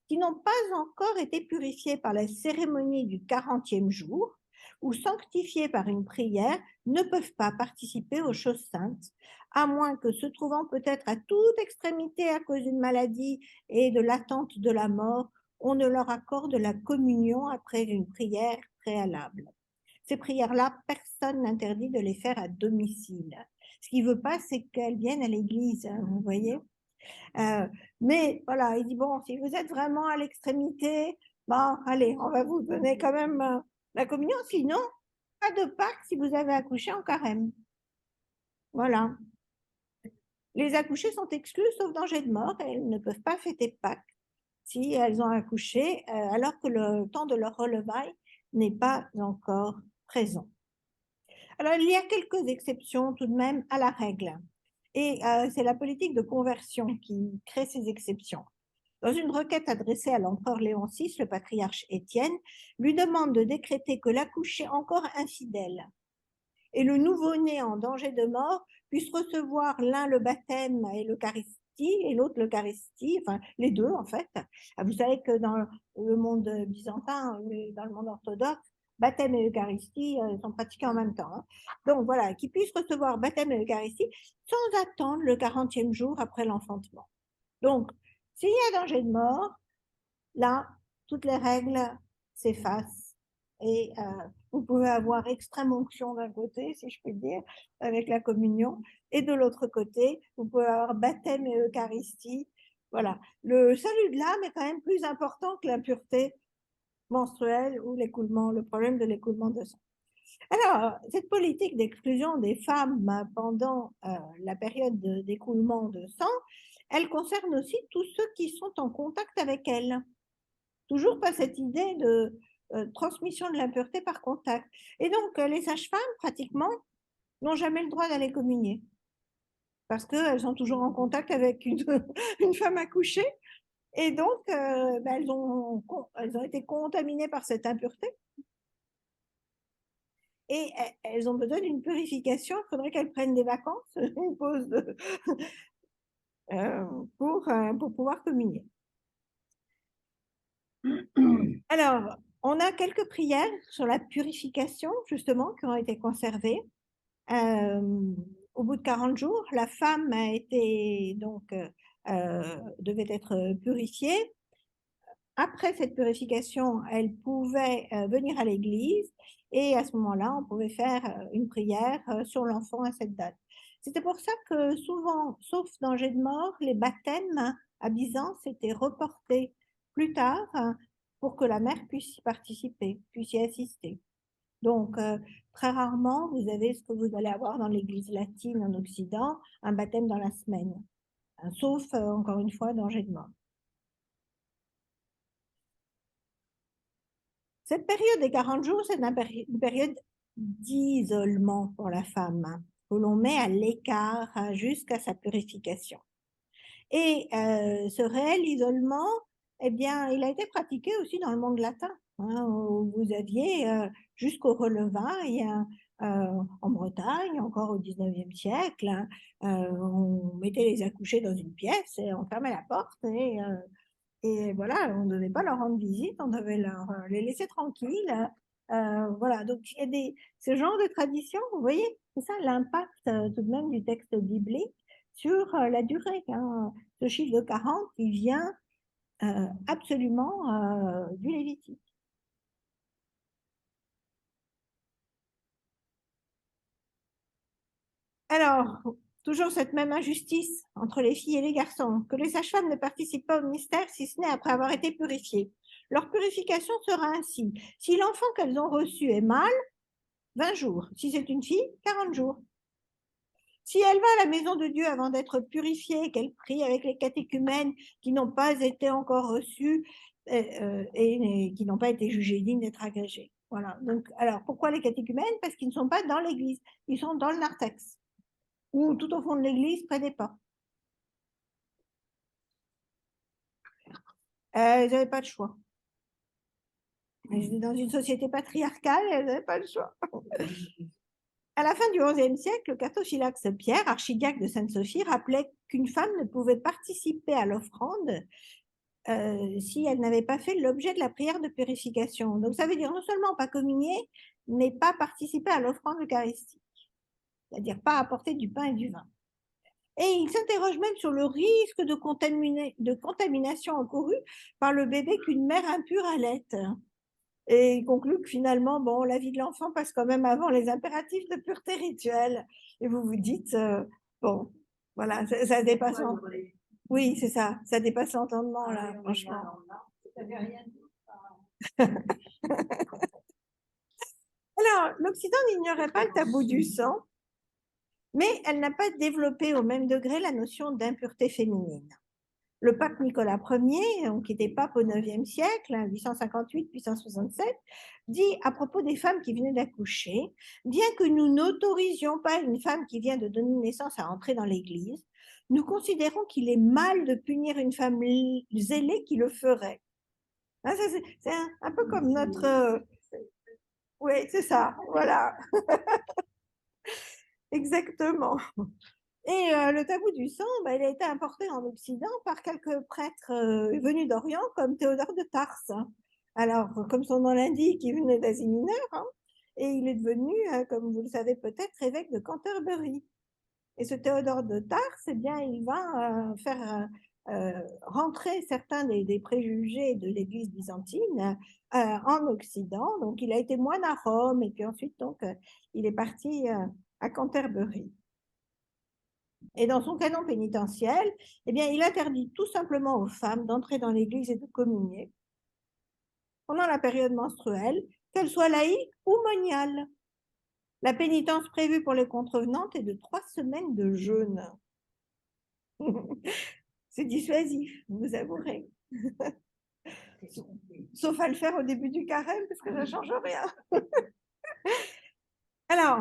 [SPEAKER 1] qui n'ont pas encore été purifiées par la cérémonie du 40e jour ou sanctifiées par une prière, ne peuvent pas participer aux choses saintes, à moins que, se trouvant peut-être à toute extrémité à cause d'une maladie et de l'attente de la mort, on ne leur accorde la communion après une prière préalable. Ces prières-là, personne n'interdit de les faire à domicile. Ce qu'il ne veut pas, c'est qu'elles viennent à l'église, hein, vous voyez. Mais voilà, il dit, bon, si vous êtes vraiment à l'extrémité, bon, allez, on va vous donner quand même la communion, sinon, pas de Pâques si vous avez accouché en carême. Voilà. Les accouchées sont exclues sauf danger de mort, elles ne peuvent pas fêter Pâques si elles ont accouché alors que le temps de leur relevaille n'est pas encore présent. Alors, il y a quelques exceptions tout de même à la règle. Et c'est la politique de conversion qui crée ces exceptions. Dans une requête adressée à l'empereur Léon VI, le patriarche Étienne lui demande de décréter que l'accouché encore infidèle et le nouveau-né en danger de mort puissent recevoir l'un le baptême et l'Eucharistie et l'autre l'Eucharistie, enfin les deux en fait. Vous savez que dans le monde byzantin, dans le monde orthodoxe, baptême et Eucharistie sont pratiqués en même temps. Hein. Donc voilà, qu'ils puissent recevoir baptême et Eucharistie sans attendre le 40e jour après l'enfantement. Donc, s'il y a danger de mort, là, toutes les règles s'effacent et vous pouvez avoir extrême onction d'un côté, si je puis dire, avec la communion, et de l'autre côté, vous pouvez avoir baptême et Eucharistie. Voilà. Le salut de l'âme est quand même plus important que l'impureté menstruelle ou l'écoulement, le problème de l'écoulement de sang. Alors, cette politique d'exclusion des femmes pendant la période d'écoulement de sang, elle concerne aussi tous ceux qui sont en contact avec elles. Toujours pas cette idée de transmission de l'impureté par contact. Et donc, les sages-femmes, pratiquement, n'ont jamais le droit d'aller communier. Parce qu'elles sont toujours en contact avec une femme accouchée. Et donc, elles ont été contaminées par cette impureté. et elles ont besoin d'une purification. Il faudrait qu'elles prennent des vacances, une pause pour pouvoir communier. Alors, on a quelques prières sur la purification, justement, qui ont été conservées. Au bout de 40 jours, la femme a été, devait être purifiée. Après cette purification, elle pouvait venir à l'église et à ce moment-là, on pouvait faire une prière sur l'enfant à cette date. C'était pour ça que souvent, sauf danger de mort, les baptêmes à Byzance étaient reportés plus tard pour que la mère puisse y participer, puisse y assister. Donc, très rarement, vous avez ce que vous allez avoir dans l'église latine en Occident, un baptême dans la semaine, sauf, encore une fois, danger de mort. Cette période des 40 jours, c'est une période d'isolement pour la femme, que l'on met à l'écart jusqu'à sa purification. Et ce réel isolement, eh bien, il a été pratiqué aussi dans le monde latin, où vous aviez jusqu'au relevail en Bretagne, encore au 19e siècle, on mettait les accouchés dans une pièce et on fermait la porte et voilà, on ne devait pas leur rendre visite, on devait les laisser tranquilles. Voilà, donc il y a ce genre de tradition, vous voyez, c'est ça l'impact tout de même du texte biblique sur la durée. Ce chiffre de 40 qui vient absolument du Lévitique. Alors, toujours cette même injustice entre les filles et les garçons, que les sages-femmes ne participent pas au mystère si ce n'est après avoir été purifiées. Leur purification sera ainsi. Si l'enfant qu'elles ont reçu est mâle, 20 jours. Si c'est une fille, 40 jours. Si elle va à la maison de Dieu avant d'être purifiée, qu'elle prie avec les catéchumènes qui n'ont pas été encore reçus et qui n'ont pas été jugés dignes d'être agrégés. Voilà. Donc, alors, pourquoi les catéchumènes? Parce qu'ils ne sont pas dans l'église, ils sont dans le narthex ou tout au fond de l'église, près des portes. Ils n'avaient pas de choix. Ils étaient dans une société patriarcale et elles n'avaient pas le choix. À la fin du XIe siècle, le cartophylaxe Pierre, archidiacre de Sainte-Sophie, rappelait qu'une femme ne pouvait participer à l'offrande si elle n'avait pas fait l'objet de la prière de purification. Donc ça veut dire non seulement pas communier, mais pas participer à l'offrande eucharistique, c'est-à-dire pas apporter du pain et du vin. Et il s'interroge même sur le risque de contamination encourue par le bébé qu'une mère impure allait. Et il conclut que finalement, bon, la vie de l'enfant passe quand même avant les impératifs de pureté rituelle. Et vous vous dites, bon, voilà, ça dépasse. Oui, c'est ça dépasse l'entendement, là, franchement. Alors, l'Occident n'ignorait pas le tabou du sang, mais elle n'a pas développé au même degré la notion d'impureté féminine. Le pape Nicolas Ier, qui était pape au IXe siècle, 858-867, dit à propos des femmes qui venaient d'accoucher, bien que nous n'autorisions pas une femme qui vient de donner naissance à entrer dans l'Église, nous considérons qu'il est mal de punir une femme zélée qui le ferait. C'est un peu comme notre... Oui, c'est ça, voilà. Exactement. Et le tabou du sang, il a été importé en Occident par quelques prêtres venus d'Orient, comme Théodore de Tarse. Alors, comme son nom l'indique, il venait d'Asie mineure, et il est devenu, comme vous le savez peut-être, évêque de Canterbury. Et ce Théodore de Tarse, eh bien, il va faire rentrer certains des préjugés de l'Église byzantine en Occident. Donc, il a été moine à Rome, et puis ensuite, donc, il est parti à Canterbury. Et dans son canon pénitentiel, eh bien, il interdit tout simplement aux femmes d'entrer dans l'église et de communier pendant la période menstruelle, qu'elle soit laïque ou moniale. La pénitence prévue pour les contrevenantes est de 3 semaines de jeûne. C'est dissuasif, vous avouerez. Sauf à le faire au début du carême, parce que ça ne change rien. Alors,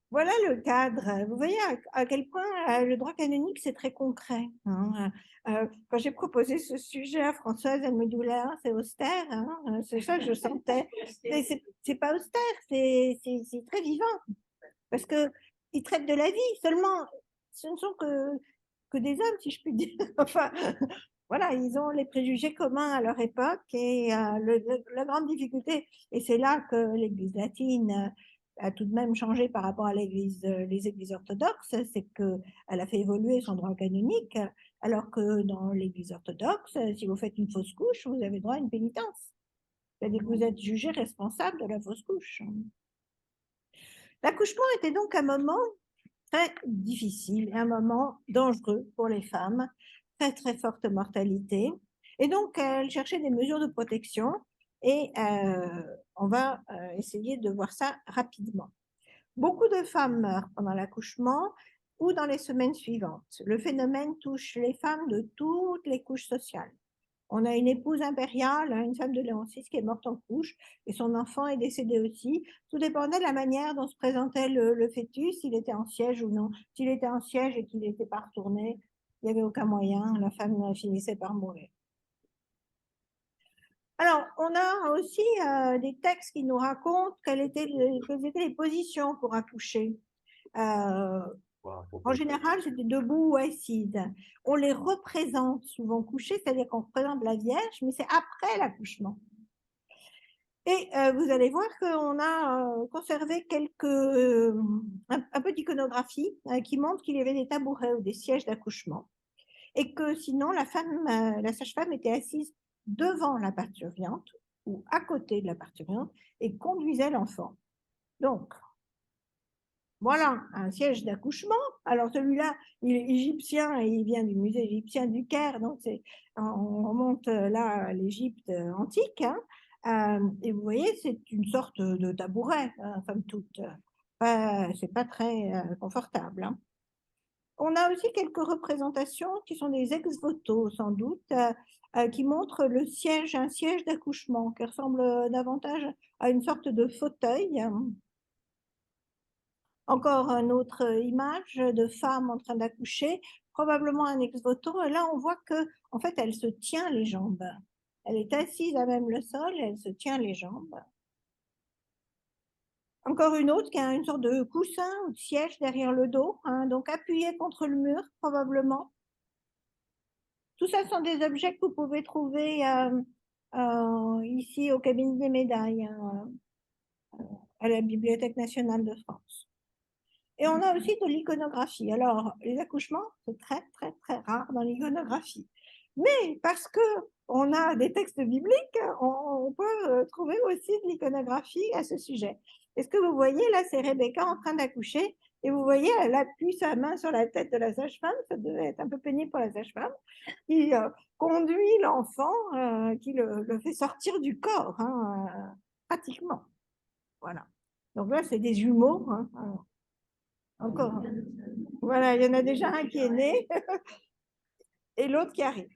[SPEAKER 1] voilà le cadre. Vous voyez à quel point le droit canonique, c'est très concret, hein. Quand j'ai proposé ce sujet à Françoise, elle me dit: «Ouh là là, c'est austère, hein», c'est ça que je sentais. Mais c'est pas austère, c'est très vivant parce qu'ils traitent de la vie, seulement ce ne sont que des hommes, si je puis dire. Enfin, voilà, ils ont les préjugés communs à leur époque et la grande difficulté et c'est là que l'Église latine, a tout de même changé par rapport à les églises orthodoxes, c'est qu'elle a fait évoluer son droit canonique, alors que dans l'Église orthodoxe, si vous faites une fausse couche, vous avez droit à une pénitence. C'est-à-dire que vous êtes jugé responsable de la fausse couche. L'accouchement était donc un moment très difficile, un moment dangereux pour les femmes, très très forte mortalité. Et donc, elle cherchait des mesures de protection et on va essayer de voir ça rapidement. Beaucoup de femmes meurent pendant l'accouchement ou dans les semaines suivantes. Le phénomène touche les femmes de toutes les couches sociales. On a une épouse impériale, une femme de Léon VI qui est morte en couche et son enfant est décédé aussi. Tout dépendait de la manière dont se présentait le fœtus, s'il était en siège ou non. S'il était en siège et qu'il n'était pas retourné, il n'y avait aucun moyen, la femme finissait par mourir. Alors, on a aussi des textes qui nous racontent quelles étaient les positions pour accoucher. En général, c'était debout ou assise. On les représente souvent couchés, c'est-à-dire qu'on représente la Vierge, mais c'est après l'accouchement. Et vous allez voir qu'on a conservé un peu d'iconographie qui montre qu'il y avait des tabourets ou des sièges d'accouchement. Et que sinon, la sage-femme était assise devant la parturiente ou à côté de la parturiente et conduisait l'enfant. Donc, voilà un siège d'accouchement. Alors celui-là, il est égyptien et il vient du musée égyptien du Caire, donc on remonte là à l'Égypte antique. Et vous voyez, c'est une sorte de tabouret, somme toute. C'est pas très confortable. On a aussi quelques représentations qui sont des ex-voto, sans doute, qui montrent un siège d'accouchement, qui ressemble davantage à une sorte de fauteuil. Encore une autre image de femme en train d'accoucher, probablement un ex-voto. Et là, on voit que, en fait, elle se tient les jambes. Elle est assise à même le sol et elle se tient les jambes. Encore une autre qui a une sorte de coussin ou de siège derrière le dos, donc appuyée contre le mur, probablement. Tout ça sont des objets que vous pouvez trouver ici au cabinet des médailles, à la Bibliothèque nationale de France. Et on a aussi de l'iconographie. Alors, les accouchements, c'est très, très, très rare dans l'iconographie. Mais parce qu'on a des textes bibliques, on peut trouver aussi de l'iconographie à ce sujet. Et ce que vous voyez là, c'est Rebecca en train d'accoucher. Et vous voyez, elle appuie sa main sur la tête de la sage-femme. Ça devait être un peu pénible pour la sage-femme. Qui conduit l'enfant, qui le fait sortir du corps, pratiquement. Voilà. Donc là, c'est des jumeaux. Encore. Voilà, il y en a déjà un qui est né et l'autre qui arrive.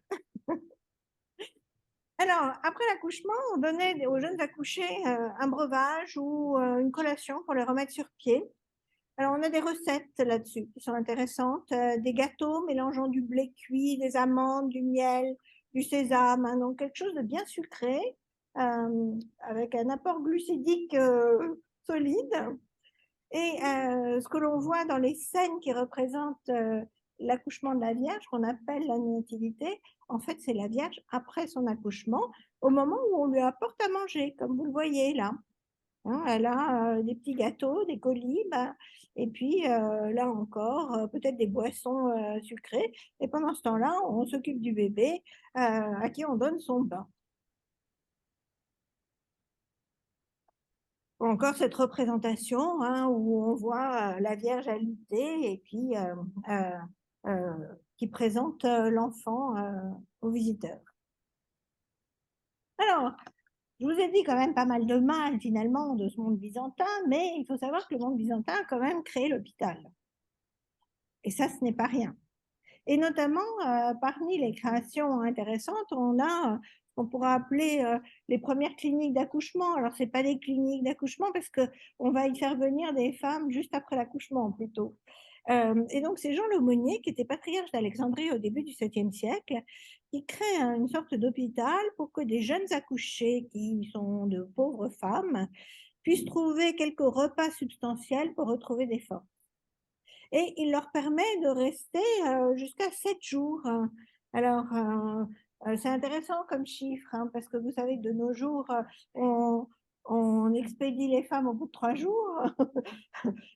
[SPEAKER 1] Alors, après l'accouchement, on donnait aux jeunes accouchés un breuvage ou une collation pour les remettre sur pied. Alors, on a des recettes là-dessus qui sont intéressantes. Des gâteaux mélangeant du blé cuit, des amandes, du miel, du sésame, donc quelque chose de bien sucré, avec un apport glucidique solide. Et ce que l'on voit dans les scènes qui représentent l'accouchement de la Vierge, qu'on appelle la nativité, en fait, c'est la Vierge après son accouchement, au moment où on lui apporte à manger, comme vous le voyez là. Elle a des petits gâteaux, des colibes, et puis là encore, peut-être des boissons sucrées. Et pendant ce temps-là, on s'occupe du bébé à qui on donne son bain. Ou encore cette représentation où on voit la Vierge alitée et puis qui présente l'enfant aux visiteurs. Alors, je vous ai dit quand même pas mal de mal finalement de ce monde byzantin, mais il faut savoir que le monde byzantin a quand même créé l'hôpital. Et ça, ce n'est pas rien. Et notamment, parmi les créations intéressantes, on a ce qu'on pourra appeler les premières cliniques d'accouchement. Alors, ce n'est pas des cliniques d'accouchement parce qu'on va y faire venir des femmes juste après l'accouchement plutôt. Et donc, c'est Jean l'aumônier, qui était patriarche d'Alexandrie au début du 7e siècle, qui crée une sorte d'hôpital pour que des jeunes accouchés, qui sont de pauvres femmes, puissent trouver quelques repas substantiels pour retrouver des forces. Et il leur permet de rester jusqu'à 7 jours. Alors, c'est intéressant comme chiffre, hein, parce que vous savez que de nos jours, on expédie les femmes au bout de 3 jours.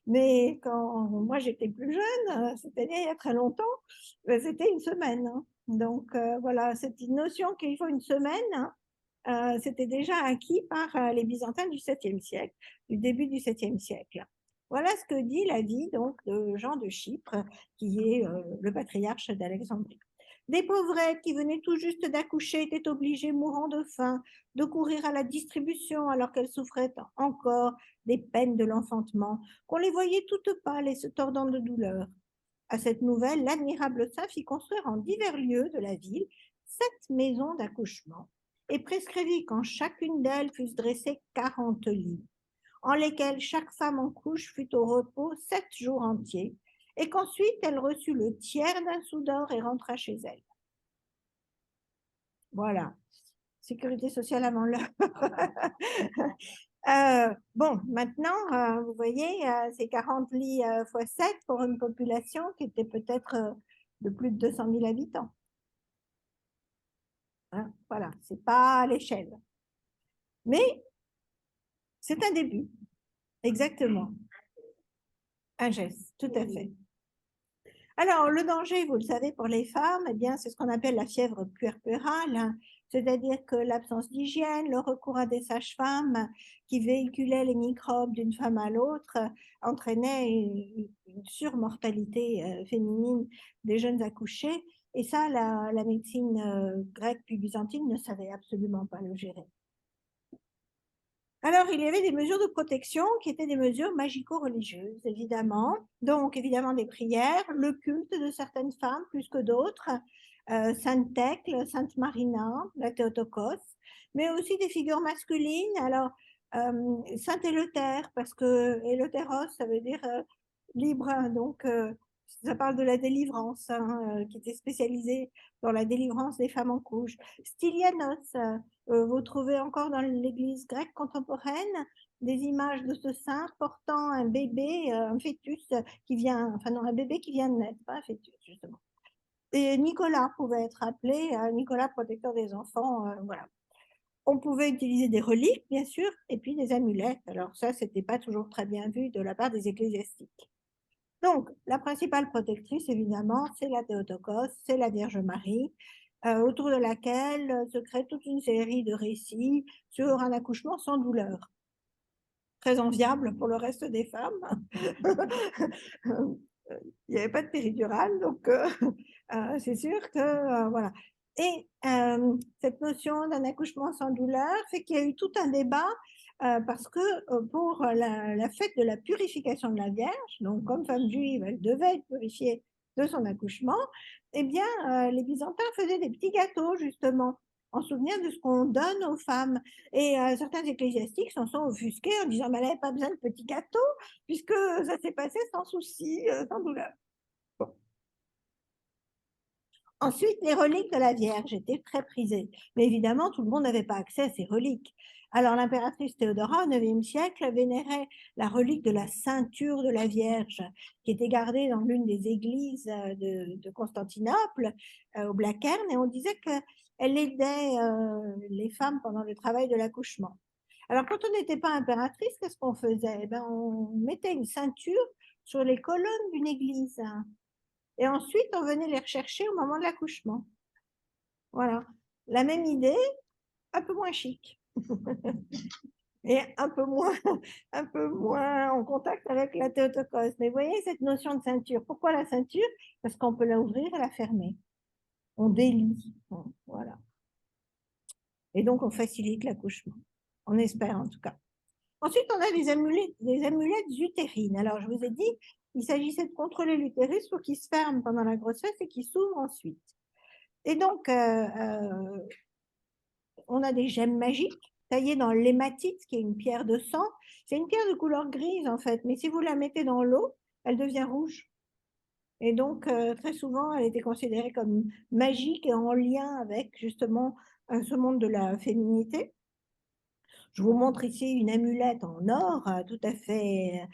[SPEAKER 1] Mais quand moi j'étais plus jeune, c'est-à-dire il y a très longtemps, c'était une semaine, hein. Donc voilà, cette notion qu'il faut une semaine, c'était déjà acquis par les Byzantins du 7e siècle, du début du 7e siècle. Voilà ce que dit la vie donc, de Jean de Chypre, qui est le patriarche d'Alexandrie. Des pauvrettes qui venaient tout juste d'accoucher étaient obligées, mourant de faim, de courir à la distribution alors qu'elles souffraient encore des peines de l'enfantement, qu'on les voyait toutes pâles et se tordant de douleur. À cette nouvelle, l'admirable saint fit construire en divers lieux de la ville 7 maisons d'accouchement et prescrivit qu'en chacune d'elles fussent dressés 40 lits, en lesquels chaque femme en couche fut au repos 7 jours entiers, et qu'ensuite elle reçut le tiers d'un sou d'or et rentra chez elle. Voilà. Sécurité sociale avant l'heure. Bon, maintenant, vous voyez, c'est 40 lits x 7 pour une population qui était peut-être de plus de 200 000 habitants. Hein, voilà, c'est pas à l'échelle. Mais c'est un début, exactement. Un geste, tout à fait. Alors, le danger, vous le savez, pour les femmes, eh bien, c'est ce qu'on appelle la fièvre puerpérale, hein. C'est-à-dire que l'absence d'hygiène, le recours à des sages-femmes qui véhiculaient les microbes d'une femme à l'autre entraînait une surmortalité féminine des jeunes accouchés. Et ça, la médecine grecque puis byzantine ne savait absolument pas le gérer. Alors, il y avait des mesures de protection qui étaient des mesures magico-religieuses, évidemment. Donc, évidemment, des prières, le culte de certaines femmes plus que d'autres, Sainte Thècle, Sainte Marina, la Théotokos, mais aussi des figures masculines. Alors, Saint Éleuthère, parce que Eleutheros, ça veut dire libre, hein, donc ça parle de la délivrance, hein, qui était spécialisée dans la délivrance des femmes en couche. Stylianos, vous trouvez encore dans l'église grecque contemporaine des images de ce saint portant un bébé, un fœtus qui vient, enfin non, un bébé qui vient de naître, pas un fœtus justement. Et Nicolas pouvait être appelé Nicolas protecteur des enfants, voilà. On pouvait utiliser des reliques, bien sûr, et puis des amulettes. Alors ça, c'était pas toujours très bien vu de la part des ecclésiastiques. Donc, la principale protectrice, évidemment, c'est la Théotokos, c'est la Vierge Marie, autour de laquelle se crée toute une série de récits sur un accouchement sans douleur. Très enviable pour le reste des femmes. Il n'y avait pas de péridurale, donc c'est sûr que voilà. Et cette notion d'un accouchement sans douleur fait qu'il y a eu tout un débat parce que pour la fête de la purification de la Vierge, donc comme femme juive, elle devait être purifiée de son accouchement, eh bien les Byzantins faisaient des petits gâteaux justement en souvenir de ce qu'on donne aux femmes. Et certains ecclésiastiques s'en sont offusqués en disant mais elle n'avait pas besoin de petits gâteaux puisque ça s'est passé sans souci, sans douleur. Bon. Ensuite, les reliques de la Vierge étaient très prisées. Mais évidemment, tout le monde n'avait pas accès à ces reliques. Alors, l'impératrice Théodora, au IXe siècle, vénérait la relique de la ceinture de la Vierge, qui était gardée dans l'une des églises de Constantinople, au Blackern, et on disait qu'elle aidait les femmes pendant le travail de l'accouchement. Alors, quand on n'était pas impératrice, qu'est-ce qu'on faisait? Eh ben, on mettait une ceinture sur les colonnes d'une église. Et ensuite, on venait les rechercher au moment de l'accouchement. Voilà. La même idée, un peu moins chic. Et un peu moins en contact avec la Théotokos. Mais vous voyez cette notion de ceinture. Pourquoi la ceinture? Parce qu'on peut la ouvrir et la fermer. On délie. Voilà. Et donc, on facilite l'accouchement. On espère en tout cas. Ensuite, on a des amulettes utérines. Alors, je vous ai dit, il s'agissait de contrôler l'utérus pour qu'il se ferme pendant la grossesse et qu'il s'ouvre ensuite. Et donc, on a des gemmes magiques taillées dans l'hématite, qui est une pierre de sang. C'est une pierre de couleur grise, en fait, mais si vous la mettez dans l'eau, elle devient rouge. Et donc, très souvent, elle était considérée comme magique et en lien avec justement ce monde de la féminité. Je vous montre ici une amulette en or tout à fait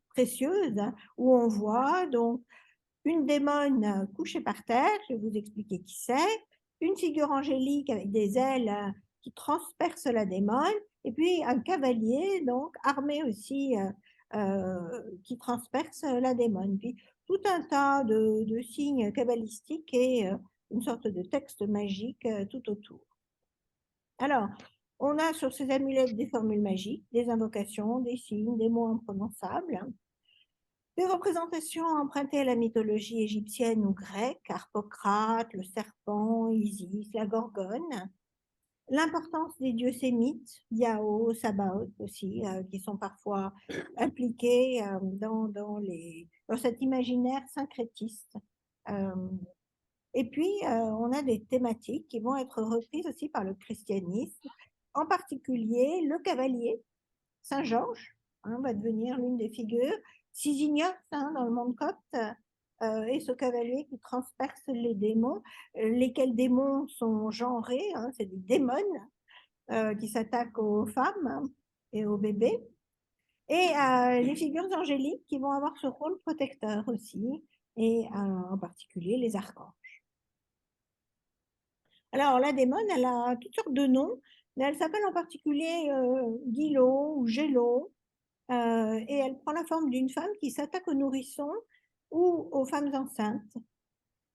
[SPEAKER 1] précieuse, hein, où on voit donc une démone couchée par terre, je vais vous expliquer qui c'est, une figure angélique avec des ailes qui transpercent la démone, et puis un cavalier donc armé aussi qui transperce la démone. Puis tout un tas de signes cabalistiques et une sorte de texte magique tout autour. Alors, on a sur ces amulettes des formules magiques, des invocations, des signes, des mots imprononçables, des représentations empruntées à la mythologie égyptienne ou grecque, Harpocrate, le serpent, Isis, la gorgone. L'importance des dieux sémites, Yahoo, Sabaoth aussi, qui sont parfois impliqués dans cet imaginaire syncrétiste. Et puis, on a des thématiques qui vont être reprises aussi par le christianisme, en particulier le cavalier, Saint Georges, va devenir l'une des figures, Sisignos dans le monde copte, et ce cavalier qui transperce les démons, lesquels démons sont genrés, c'est des démones qui s'attaquent aux femmes et aux bébés, et les figures angéliques qui vont avoir ce rôle protecteur aussi, et en particulier les archanges. Alors, la démone, elle a toutes sortes de noms, mais elle s'appelle en particulier Gilo ou Gélo, et elle prend la forme d'une femme qui s'attaque aux nourrissons ou aux femmes enceintes.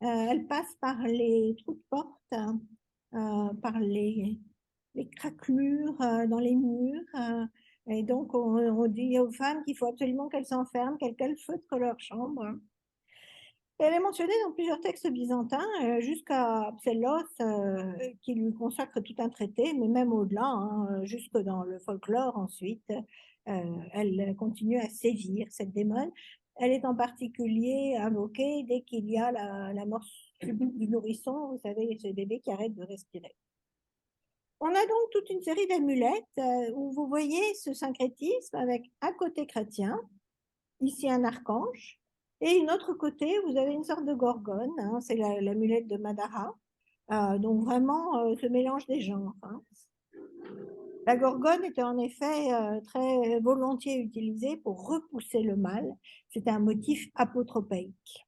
[SPEAKER 1] Elle passe par les trous de porte, par les craquelures dans les murs, et donc on dit aux femmes qu'il faut absolument qu'elles s'enferment, qu'elles feutrent leur chambre. Elle est mentionnée dans plusieurs textes byzantins, jusqu'à Psellos, qui lui consacre tout un traité, mais même au-delà, jusque dans le folklore ensuite, elle continue à sévir, cette démone. Elle est en particulier invoquée dès qu'il y a la mort subite du nourrisson, vous savez, ce bébé qui arrête de respirer. On a donc toute une série d'amulettes où vous voyez ce syncrétisme avec un côté chrétien, ici un archange, et une autre côté, vous avez une sorte de gorgone, c'est l'amulette de Madara, donc vraiment ce mélange des genres. La gorgone était en effet très volontiers utilisée pour repousser le mal, c'était un motif apotropéique.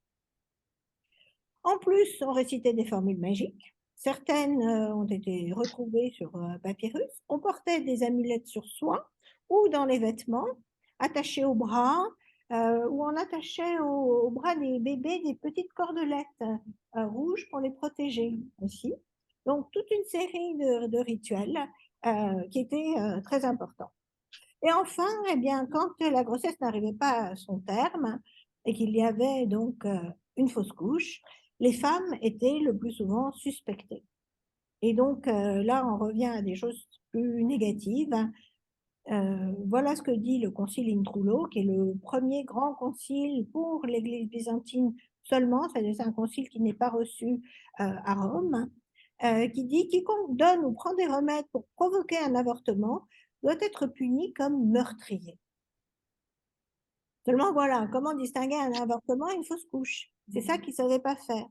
[SPEAKER 1] En plus, on récitait des formules magiques, certaines ont été retrouvées sur papyrus, on portait des amulettes sur soi ou dans les vêtements, attachées au bras, où on attachait au bras des bébés des petites cordelettes rouges pour les protéger aussi. Donc, toute une série de rituels qui étaient très importants. Et enfin, eh bien, quand la grossesse n'arrivait pas à son terme et qu'il y avait donc une fausse couche, les femmes étaient le plus souvent suspectées. Et donc là, on revient à des choses plus négatives. Voilà ce que dit le concile Intrulo, qui est le premier grand concile pour l'Église byzantine seulement, c'est un concile qui n'est pas reçu à Rome, qui dit « Quiconque donne ou prend des remèdes pour provoquer un avortement doit être puni comme meurtrier ». Seulement voilà, comment distinguer un avortement et une fausse couche? C'est ça qu'ils ne savaient pas faire.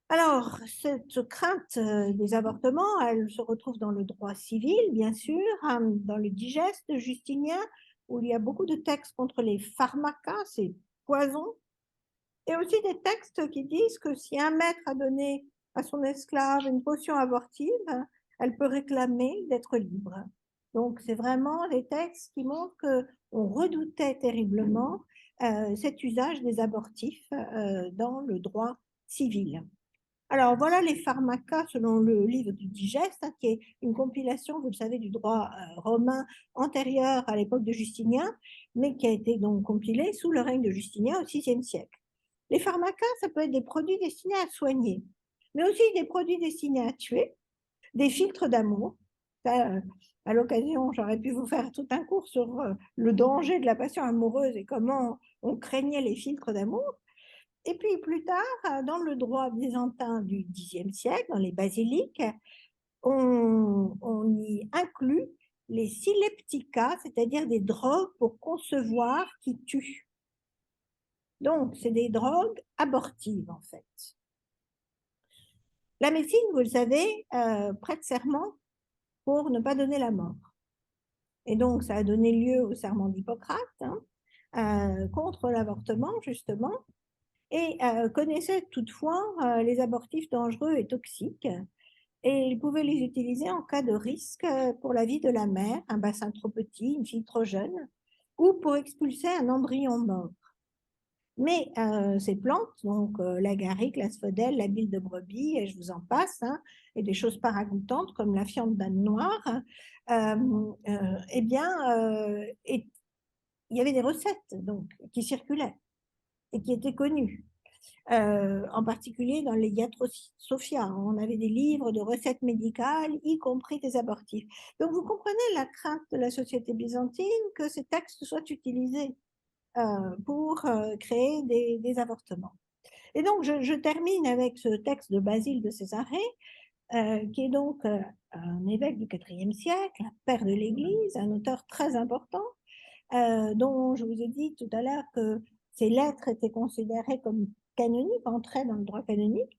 [SPEAKER 1] Alors, cette crainte des avortements, elle se retrouve dans le droit civil, bien sûr, dans le digeste de Justinien, où il y a beaucoup de textes contre les pharmacas, ces poisons, et aussi des textes qui disent que si un maître a donné à son esclave une potion abortive, elle peut réclamer d'être libre. Donc, c'est vraiment des textes qui montrent qu'on redoutait terriblement cet usage des abortifs dans le droit civil. Alors, voilà les pharmacas selon le livre du Digeste, qui est une compilation, vous le savez, du droit romain antérieur à l'époque de Justinien, mais qui a été donc compilé sous le règne de Justinien au VIe siècle. Les pharmacas, ça peut être des produits destinés à soigner, mais aussi des produits destinés à tuer, des filtres d'amour. À l'occasion, j'aurais pu vous faire tout un cours sur le danger de la passion amoureuse et comment on craignait les filtres d'amour. Et puis plus tard, dans le droit byzantin du Xe siècle, dans les basiliques, on y inclut les sileptica, c'est-à-dire des drogues pour concevoir qui tuent. Donc, c'est des drogues abortives, en fait. La médecine, vous le savez, prête serment pour ne pas donner la mort. Et donc, ça a donné lieu au serment d'Hippocrate, contre l'avortement, justement, et connaissait toutefois les abortifs dangereux et toxiques, et il pouvait les utiliser en cas de risque pour la vie de la mère, un bassin trop petit, une fille trop jeune, ou pour expulser un embryon mort. Mais ces plantes, donc l'agaric, l'asphodèle, la bile de brebis, et je vous en passe, et des choses pas ragoûtantes comme la fiente d'âne noir, eh bien, il y avait des recettes donc, qui circulaient et qui étaient connues. En particulier dans les Iatrosophia. On avait des livres de recettes médicales, y compris des abortifs. Donc, vous comprenez la crainte de la société byzantine que ces textes soient utilisés pour créer des avortements. Et donc, je termine avec ce texte de Basile de Césarée, qui est donc un évêque du IVe siècle, père de l'Église, un auteur très important, dont je vous ai dit tout à l'heure que ces lettres étaient considérées comme canoniques, entraient dans le droit canonique.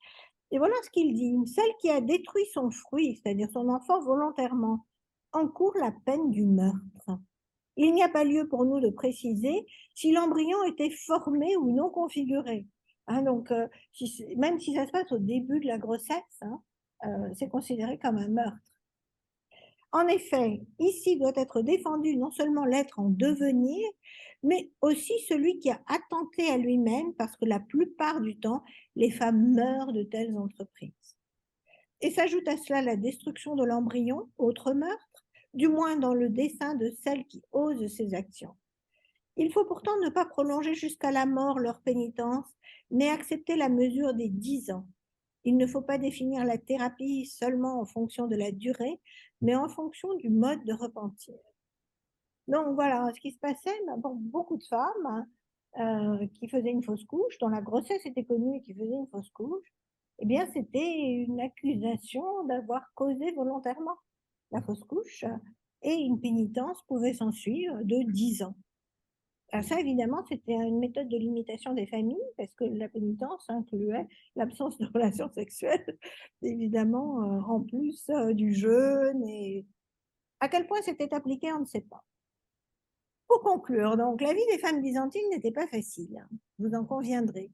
[SPEAKER 1] Et voilà ce qu'il dit. Celle qui a détruit son fruit, c'est-à-dire son enfant volontairement, encourt la peine du meurtre. Il n'y a pas lieu pour nous de préciser si l'embryon était formé ou non configuré. Donc, même si ça se passe au début de la grossesse, c'est considéré comme un meurtre. En effet, ici doit être défendu non seulement l'être en devenir, mais aussi celui qui a attenté à lui-même, parce que la plupart du temps, les femmes meurent de telles entreprises. Et s'ajoute à cela la destruction de l'embryon, autre meurtre, du moins dans le dessein de celles qui osent ces actions. Il faut pourtant ne pas prolonger jusqu'à la mort leur pénitence, mais accepter la mesure des 10 ans. Il ne faut pas définir la thérapie seulement en fonction de la durée, mais en fonction du mode de repentir. Donc voilà ce qui se passait pour beaucoup de femmes qui faisaient une fausse couche, dont la grossesse était connue et qui faisaient une fausse couche. Eh bien, c'était une accusation d'avoir causé volontairement la fausse couche et une pénitence pouvait s'ensuivre de 10 ans. Alors ça, évidemment, c'était une méthode de limitation des familles parce que la pénitence incluait l'absence de relations sexuelles, évidemment, en plus du jeûne. Et à quel point c'était appliqué, on ne sait pas. Pour conclure, donc, la vie des femmes byzantines n'était pas facile, vous en conviendrez.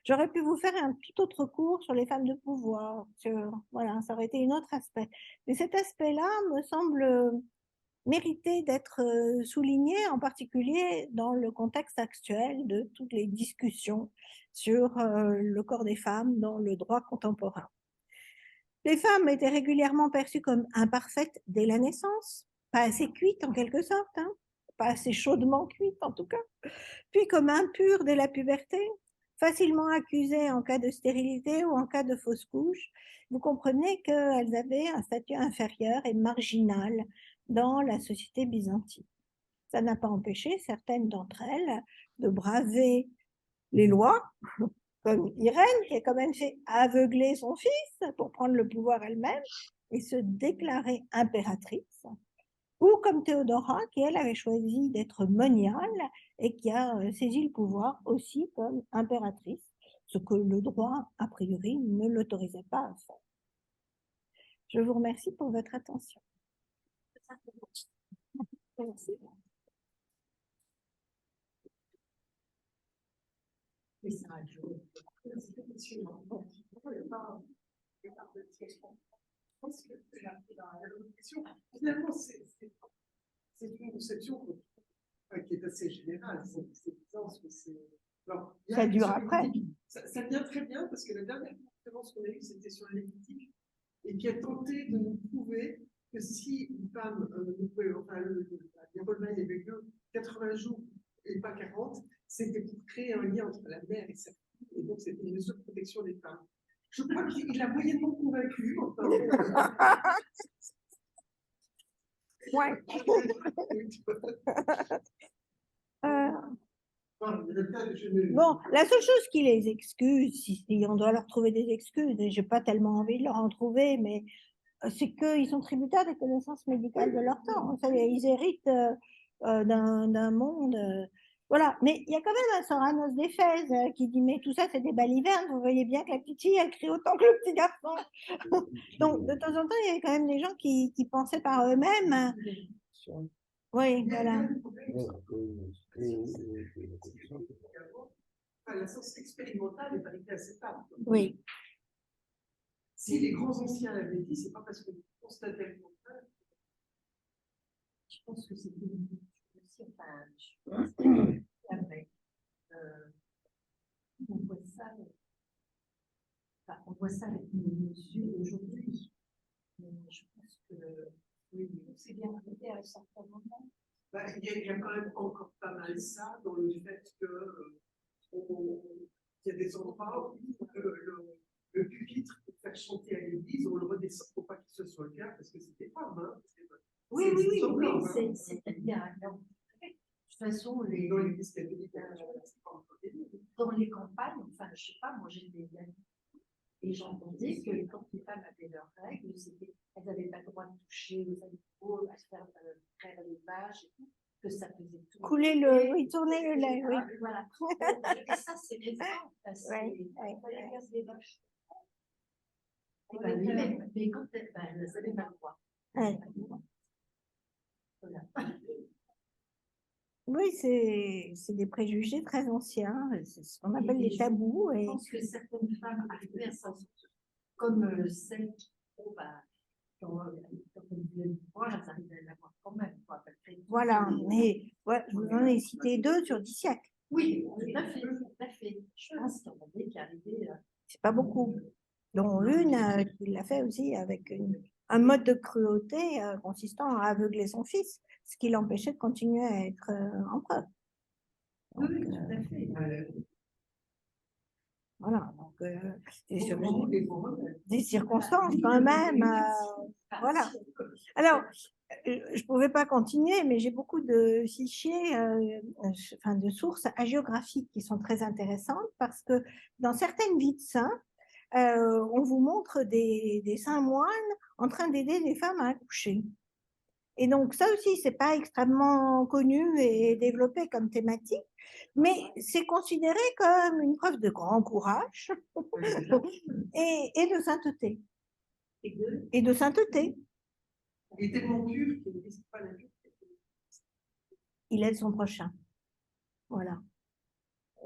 [SPEAKER 1] J'aurais pu vous faire un tout autre cours sur les femmes de pouvoir, voilà, ça aurait été un autre aspect. Mais cet aspect-là me semble mériter d'être souligné, en particulier dans le contexte actuel de toutes les discussions sur le corps des femmes dans le droit contemporain. Les femmes étaient régulièrement perçues comme imparfaites dès la naissance, pas assez cuites en quelque sorte, pas assez chaudement cuites en tout cas, puis comme impures dès la puberté, facilement accusées en cas de stérilité ou en cas de fausse couche. Vous comprenez qu'elles avaient un statut inférieur et marginal dans la société byzantine. Ça n'a pas empêché certaines d'entre elles de braver les lois, comme Irène, qui a quand même fait aveugler son fils pour prendre le pouvoir elle-même et se déclarer impératrice, ou comme Théodora, qui elle avait choisi d'être moniale et qui a saisi le pouvoir aussi comme impératrice, ce que le droit, a priori, ne l'autorisait pas à faire. Je vous remercie pour votre attention. Merci.
[SPEAKER 3] Finalement, c'est une conception qui est assez générale.
[SPEAKER 1] Ça dure après.
[SPEAKER 3] Ça vient très bien parce que la dernière conférence qu'on a eue, c'était sur le Lévitique et qui a tenté de nous prouver que si une femme les reveils avait lieu 80 jours et pas 40, c'était pour créer un lien entre la mère et sa fille, et donc c'était une mesure de protection des femmes. Je crois qu'il a moyennement convaincu.
[SPEAKER 1] Ouais. Bon, la seule chose qui les excuse, si on doit leur trouver des excuses, et j'ai pas tellement envie de leur en trouver, mais c'est qu'ils sont tributaires des connaissances médicales de leur temps. Ils héritent d'un monde Voilà, mais il y a quand même un Soranos d'Éphèse qui dit, mais tout ça, c'est des balivernes. Vous voyez bien que la petite fille, elle crie autant que le petit garçon. Donc, de temps en temps, il y avait quand même des gens qui pensaient par eux-mêmes. Oui, voilà.
[SPEAKER 3] La science expérimentale n'est pas été acceptable.
[SPEAKER 1] Oui.
[SPEAKER 3] Si les grands anciens l'avaient dit, c'est pas parce qu'on constatait le contraire.
[SPEAKER 2] Je pense que c'était une aussi, enfin, je pense qu'avec, on voit ça, enfin, on voit ça avec nos yeux aujourd'hui. Mais je pense que oui, c'est bien arrivé à un certain moment.
[SPEAKER 3] Bah, il y a quand même encore pas mal ça dans le fait que il y a des endroits où le pupitre pour faire chanter à l'église, on le redescend pour pas qu'il se soit le cas, parce que c'était pas main.
[SPEAKER 2] Oui, c'est-à-dire, de toute façon,
[SPEAKER 3] Dans l'église catholique,
[SPEAKER 2] dans les campagnes, enfin, je sais pas, moi j'ai des amis, et j'entendais que quand les femmes avaient leurs règles, elles n'avaient pas le droit de toucher aux animaux, à se faire traire les vaches, et tout, que ça faisait tout.
[SPEAKER 1] Couler oui, tourner le lait, oui.
[SPEAKER 2] Voilà. Et ça, c'est récent.
[SPEAKER 1] Oui,
[SPEAKER 2] fallait casser les vaches. Mais quand elles ne savaient pas quoi.
[SPEAKER 1] Ouais.
[SPEAKER 2] Voilà.
[SPEAKER 1] Oui, c'est des préjugés très anciens, c'est ce qu'on appelle les tabous.
[SPEAKER 2] Je
[SPEAKER 1] Et
[SPEAKER 2] pense que certaines femmes arrivaient à s'en sortir, comme celles qui, quand elles voulaient le voir, elles arrivaient à l'avoir quand même. Quoi.
[SPEAKER 1] voilà, mais ouais, je vous en ai cité 2 sur 10 siècles.
[SPEAKER 2] Oui, tout à fait, tout à fait. Je pense qu'il y en avait qui arrivaient.
[SPEAKER 1] C'est pas beaucoup. Dont une qui l'a fait aussi avec un mode de cruauté consistant à aveugler son fils, ce qui l'empêchait de continuer à être empereur. Donc,
[SPEAKER 2] Oui, tout à fait.
[SPEAKER 1] voilà, donc des circonstances quand même. Voilà. Alors, je ne pouvais pas continuer, mais j'ai beaucoup de fichiers, enfin de sources hagiographiques qui sont très intéressantes parce que dans certaines vies de saints, on vous montre des saints moines en train d'aider les femmes à accoucher. Et donc ça aussi, c'est pas extrêmement connu et développé comme thématique, mais c'est considéré comme une preuve de grand courage et de sainteté. Et de sainteté.
[SPEAKER 3] Il est tellement pur qu'il ne risque pas la vie.
[SPEAKER 1] Il aide son prochain. Voilà.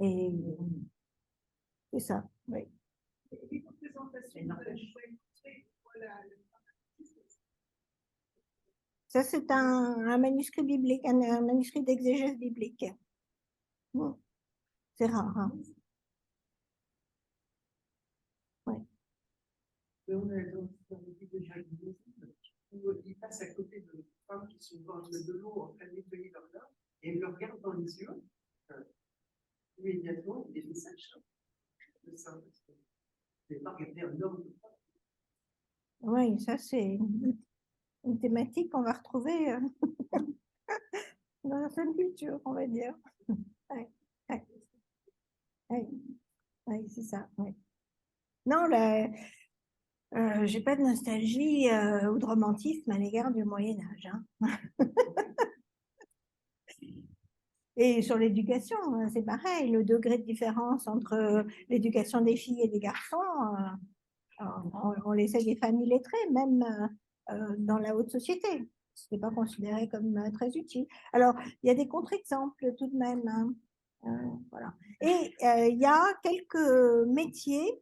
[SPEAKER 1] Et c'est ça, oui. Ça, c'est un manuscrit biblique, un manuscrit d'exégèse biblique. Bon. C'est rare. Hein. Ouais.
[SPEAKER 3] Mais on est dans le livre de Jacques où il passe à côté de femmes qui sont dans de l'eau en train de nettoyer leur linge et il le regarde dans les yeux. Immédiatement, il est message. De ça, parce que je n'ai pas regardé un homme de femme.
[SPEAKER 1] Oui, ça, c'est une thématique qu'on va retrouver dans la scène culture, on va dire. Ouais. Ouais. Ouais. Ouais, c'est ça. Ouais. Non, j'ai pas de nostalgie ou de romantisme à l'égard du Moyen Âge. Hein. Et sur l'éducation, c'est pareil, le degré de différence entre l'éducation des filles et des garçons, on laissait des familles lettrées, même dans la haute société. Ce n'est pas considéré comme très utile. Alors, il y a des contre-exemples tout de même. Hein. Voilà. Et il y a quelques métiers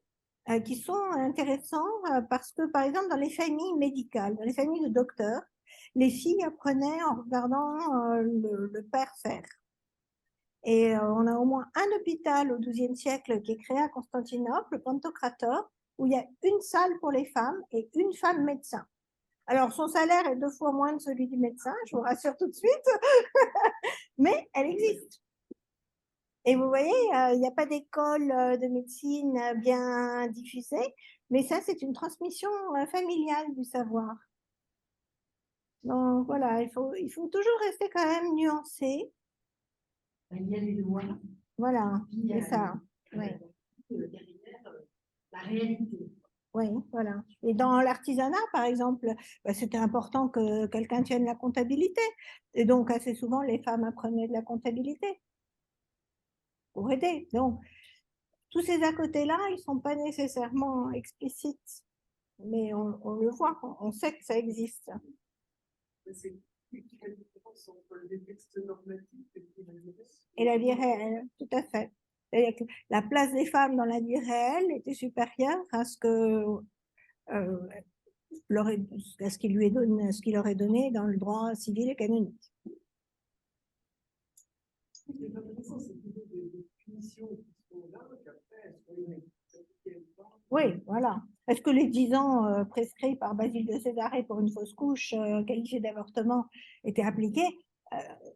[SPEAKER 1] qui sont intéressants parce que, par exemple, dans les familles médicales, dans les familles de docteurs, les filles apprenaient en regardant le père faire. Et on a au moins un hôpital au XIIe siècle qui est créé à Constantinople, le Pantocrator, où il y a une salle pour les femmes et une femme médecin. Alors, son salaire est 2 fois moins que celui du médecin, je vous rassure tout de suite, mais elle existe. Et vous voyez, il n'y a pas d'école de médecine bien diffusée, mais ça, c'est une transmission familiale du savoir. Donc voilà, il faut toujours rester quand même nuancé.
[SPEAKER 2] Il y a les lois.
[SPEAKER 1] Voilà, c'est ça. Oui.
[SPEAKER 2] Derrière la réalité.
[SPEAKER 1] Oui, voilà. Et dans l'artisanat, par exemple, c'était important que quelqu'un tienne la comptabilité. Et donc, assez souvent, les femmes apprenaient de la comptabilité. pour aider. Donc, tous ces à côté-là, ils ne sont pas nécessairement explicites, mais on le voit, on sait que ça existe.
[SPEAKER 3] C'est la différence entre les textes normatifs
[SPEAKER 1] et la vie réelle, tout à fait. C'est-à-dire que la place des femmes dans la vie réelle était supérieure à ce que à ce qu'il leur est donné dans le droit civil et canonique.
[SPEAKER 3] C'est intéressant cette idée de punition qui sont là, qu'après, elles sont
[SPEAKER 1] Oui, voilà. Est-ce que les 10 ans prescrits par Basile de Césarée pour une fausse couche qualifiée d'avortement étaient appliqués?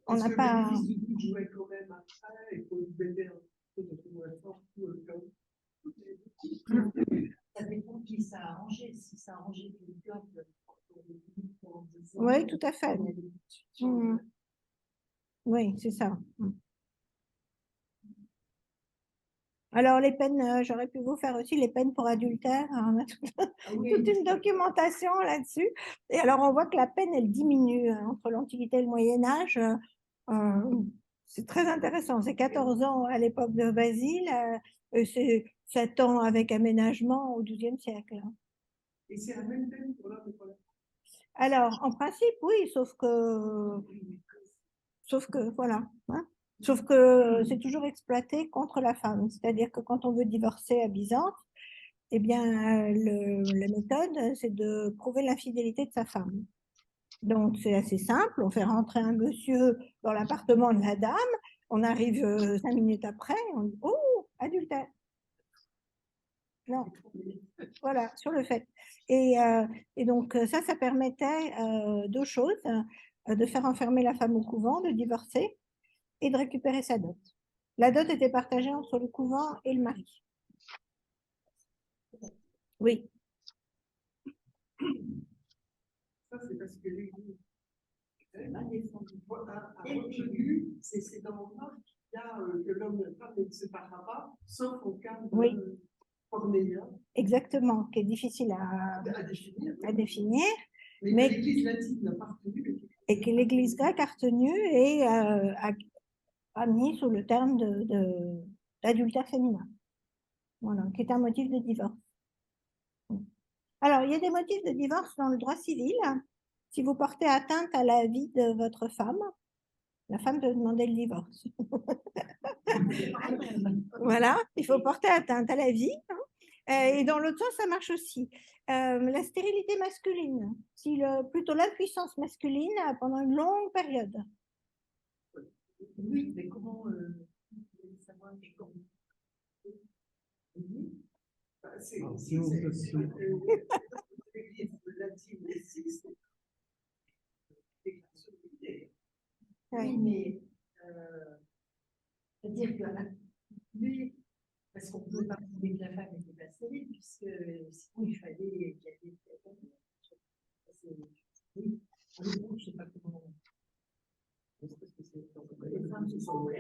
[SPEAKER 1] On n'a pas.
[SPEAKER 3] Est-ce que le bénéfice du doute jouait quand même après et qu'on devait un peu de force tout le temps?
[SPEAKER 2] Ça dépend qui ça a arrangé. Si ça a arrangé que le peuple.
[SPEAKER 1] Oui, tout à fait. Oui, c'est ça. Alors, les peines, j'aurais pu vous faire aussi les peines pour adultère. On a toute une documentation là-dessus. Et alors, on voit que la peine, elle diminue entre l'Antiquité et le Moyen-Âge. C'est très intéressant. C'est 14 ans à l'époque de Basile. C'est 7 ans avec aménagement au XIIe siècle.
[SPEAKER 3] Et c'est la même peine pour l'homme et pour la femme?
[SPEAKER 1] Alors, en principe, oui, sauf que voilà. Hein. Sauf que c'est toujours exploité contre la femme. C'est-à-dire que quand on veut divorcer à Byzance, eh bien, la méthode, c'est de prouver l'infidélité de sa femme. Donc, c'est assez simple. On fait rentrer un monsieur dans l'appartement de la dame. On arrive 5 minutes après. On dit « Oh, adultère !» Non. Voilà, sur le fait. Et donc, ça permettait deux choses. De faire enfermer la femme au couvent, de divorcer et de récupérer sa dot. La dot était partagée entre le couvent et le mari. Oui.
[SPEAKER 3] Ça, c'est parce que l'Église a retenu, c'est dans le marque qu'il y a que l'homme et la femme ne se séparera pas, sauf au cas de Cornélia. Exactement, qui est difficile à définir. Mais que l'Église latine n'a pas retenu. Et que l'Église grecque a retenu et a mis sous le terme d'adultère féminin. Voilà, qui est un motif de divorce. Alors, il y a des motifs de divorce dans le droit civil. Si vous portez atteinte à la vie de votre femme, la femme peut demander le divorce. Voilà, il faut porter atteinte à la vie. Et dans l'autre sens, ça marche aussi. La stérilité masculine, plutôt l'impuissance masculine pendant une longue période.
[SPEAKER 2] Oui, mais comment savoir comment
[SPEAKER 3] c'est
[SPEAKER 2] oui, mais c'est-à-dire que lui, parce qu'on ne peut pas prouver que la femme était pas stérile, puisque sinon il fallait qu'il y ait des oui, je ne sais pas comment. Les femmes se sont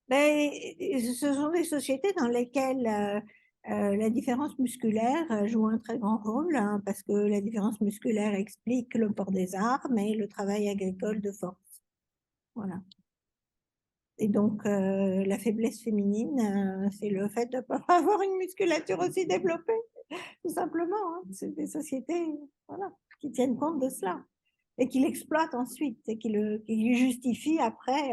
[SPEAKER 1] ce sont des sociétés dans lesquelles la différence musculaire joue un très grand rôle, hein, parce que la différence musculaire explique le port des armes et le travail agricole de force. Voilà. Et donc, la faiblesse féminine, c'est le fait de ne pas avoir une musculature aussi développée, tout simplement. Hein. C'est des sociétés qui tiennent compte de cela et qui l'exploitent ensuite et qui lui justifient après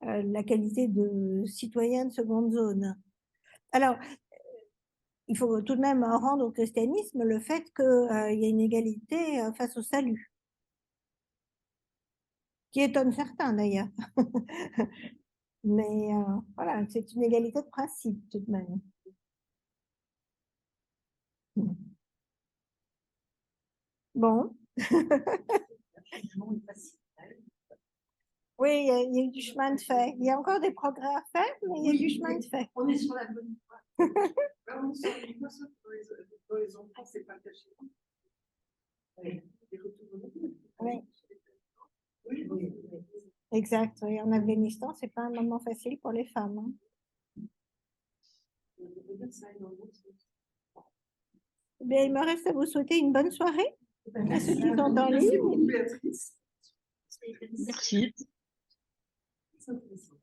[SPEAKER 1] la qualité de citoyen de seconde zone. Alors, il faut tout de même rendre au christianisme le fait qu'il y a une égalité face au salut, qui étonne certains d'ailleurs. Mais voilà, c'est une égalité de principe tout de même. Bon. Oui, il y a eu du chemin de fait. Il y a encore des progrès à faire, mais il y a du chemin de fait.
[SPEAKER 2] On est sur la bonne voie.
[SPEAKER 3] Dans les enfants, c'est pas caché.
[SPEAKER 1] Oui. Exact. Oui. En Afghanistan, c'est pas un moment facile pour les femmes. Hein. Bien, il me reste à vous souhaiter une bonne soirée à ceux qui sont en ligne.
[SPEAKER 3] Merci. C'est intéressant.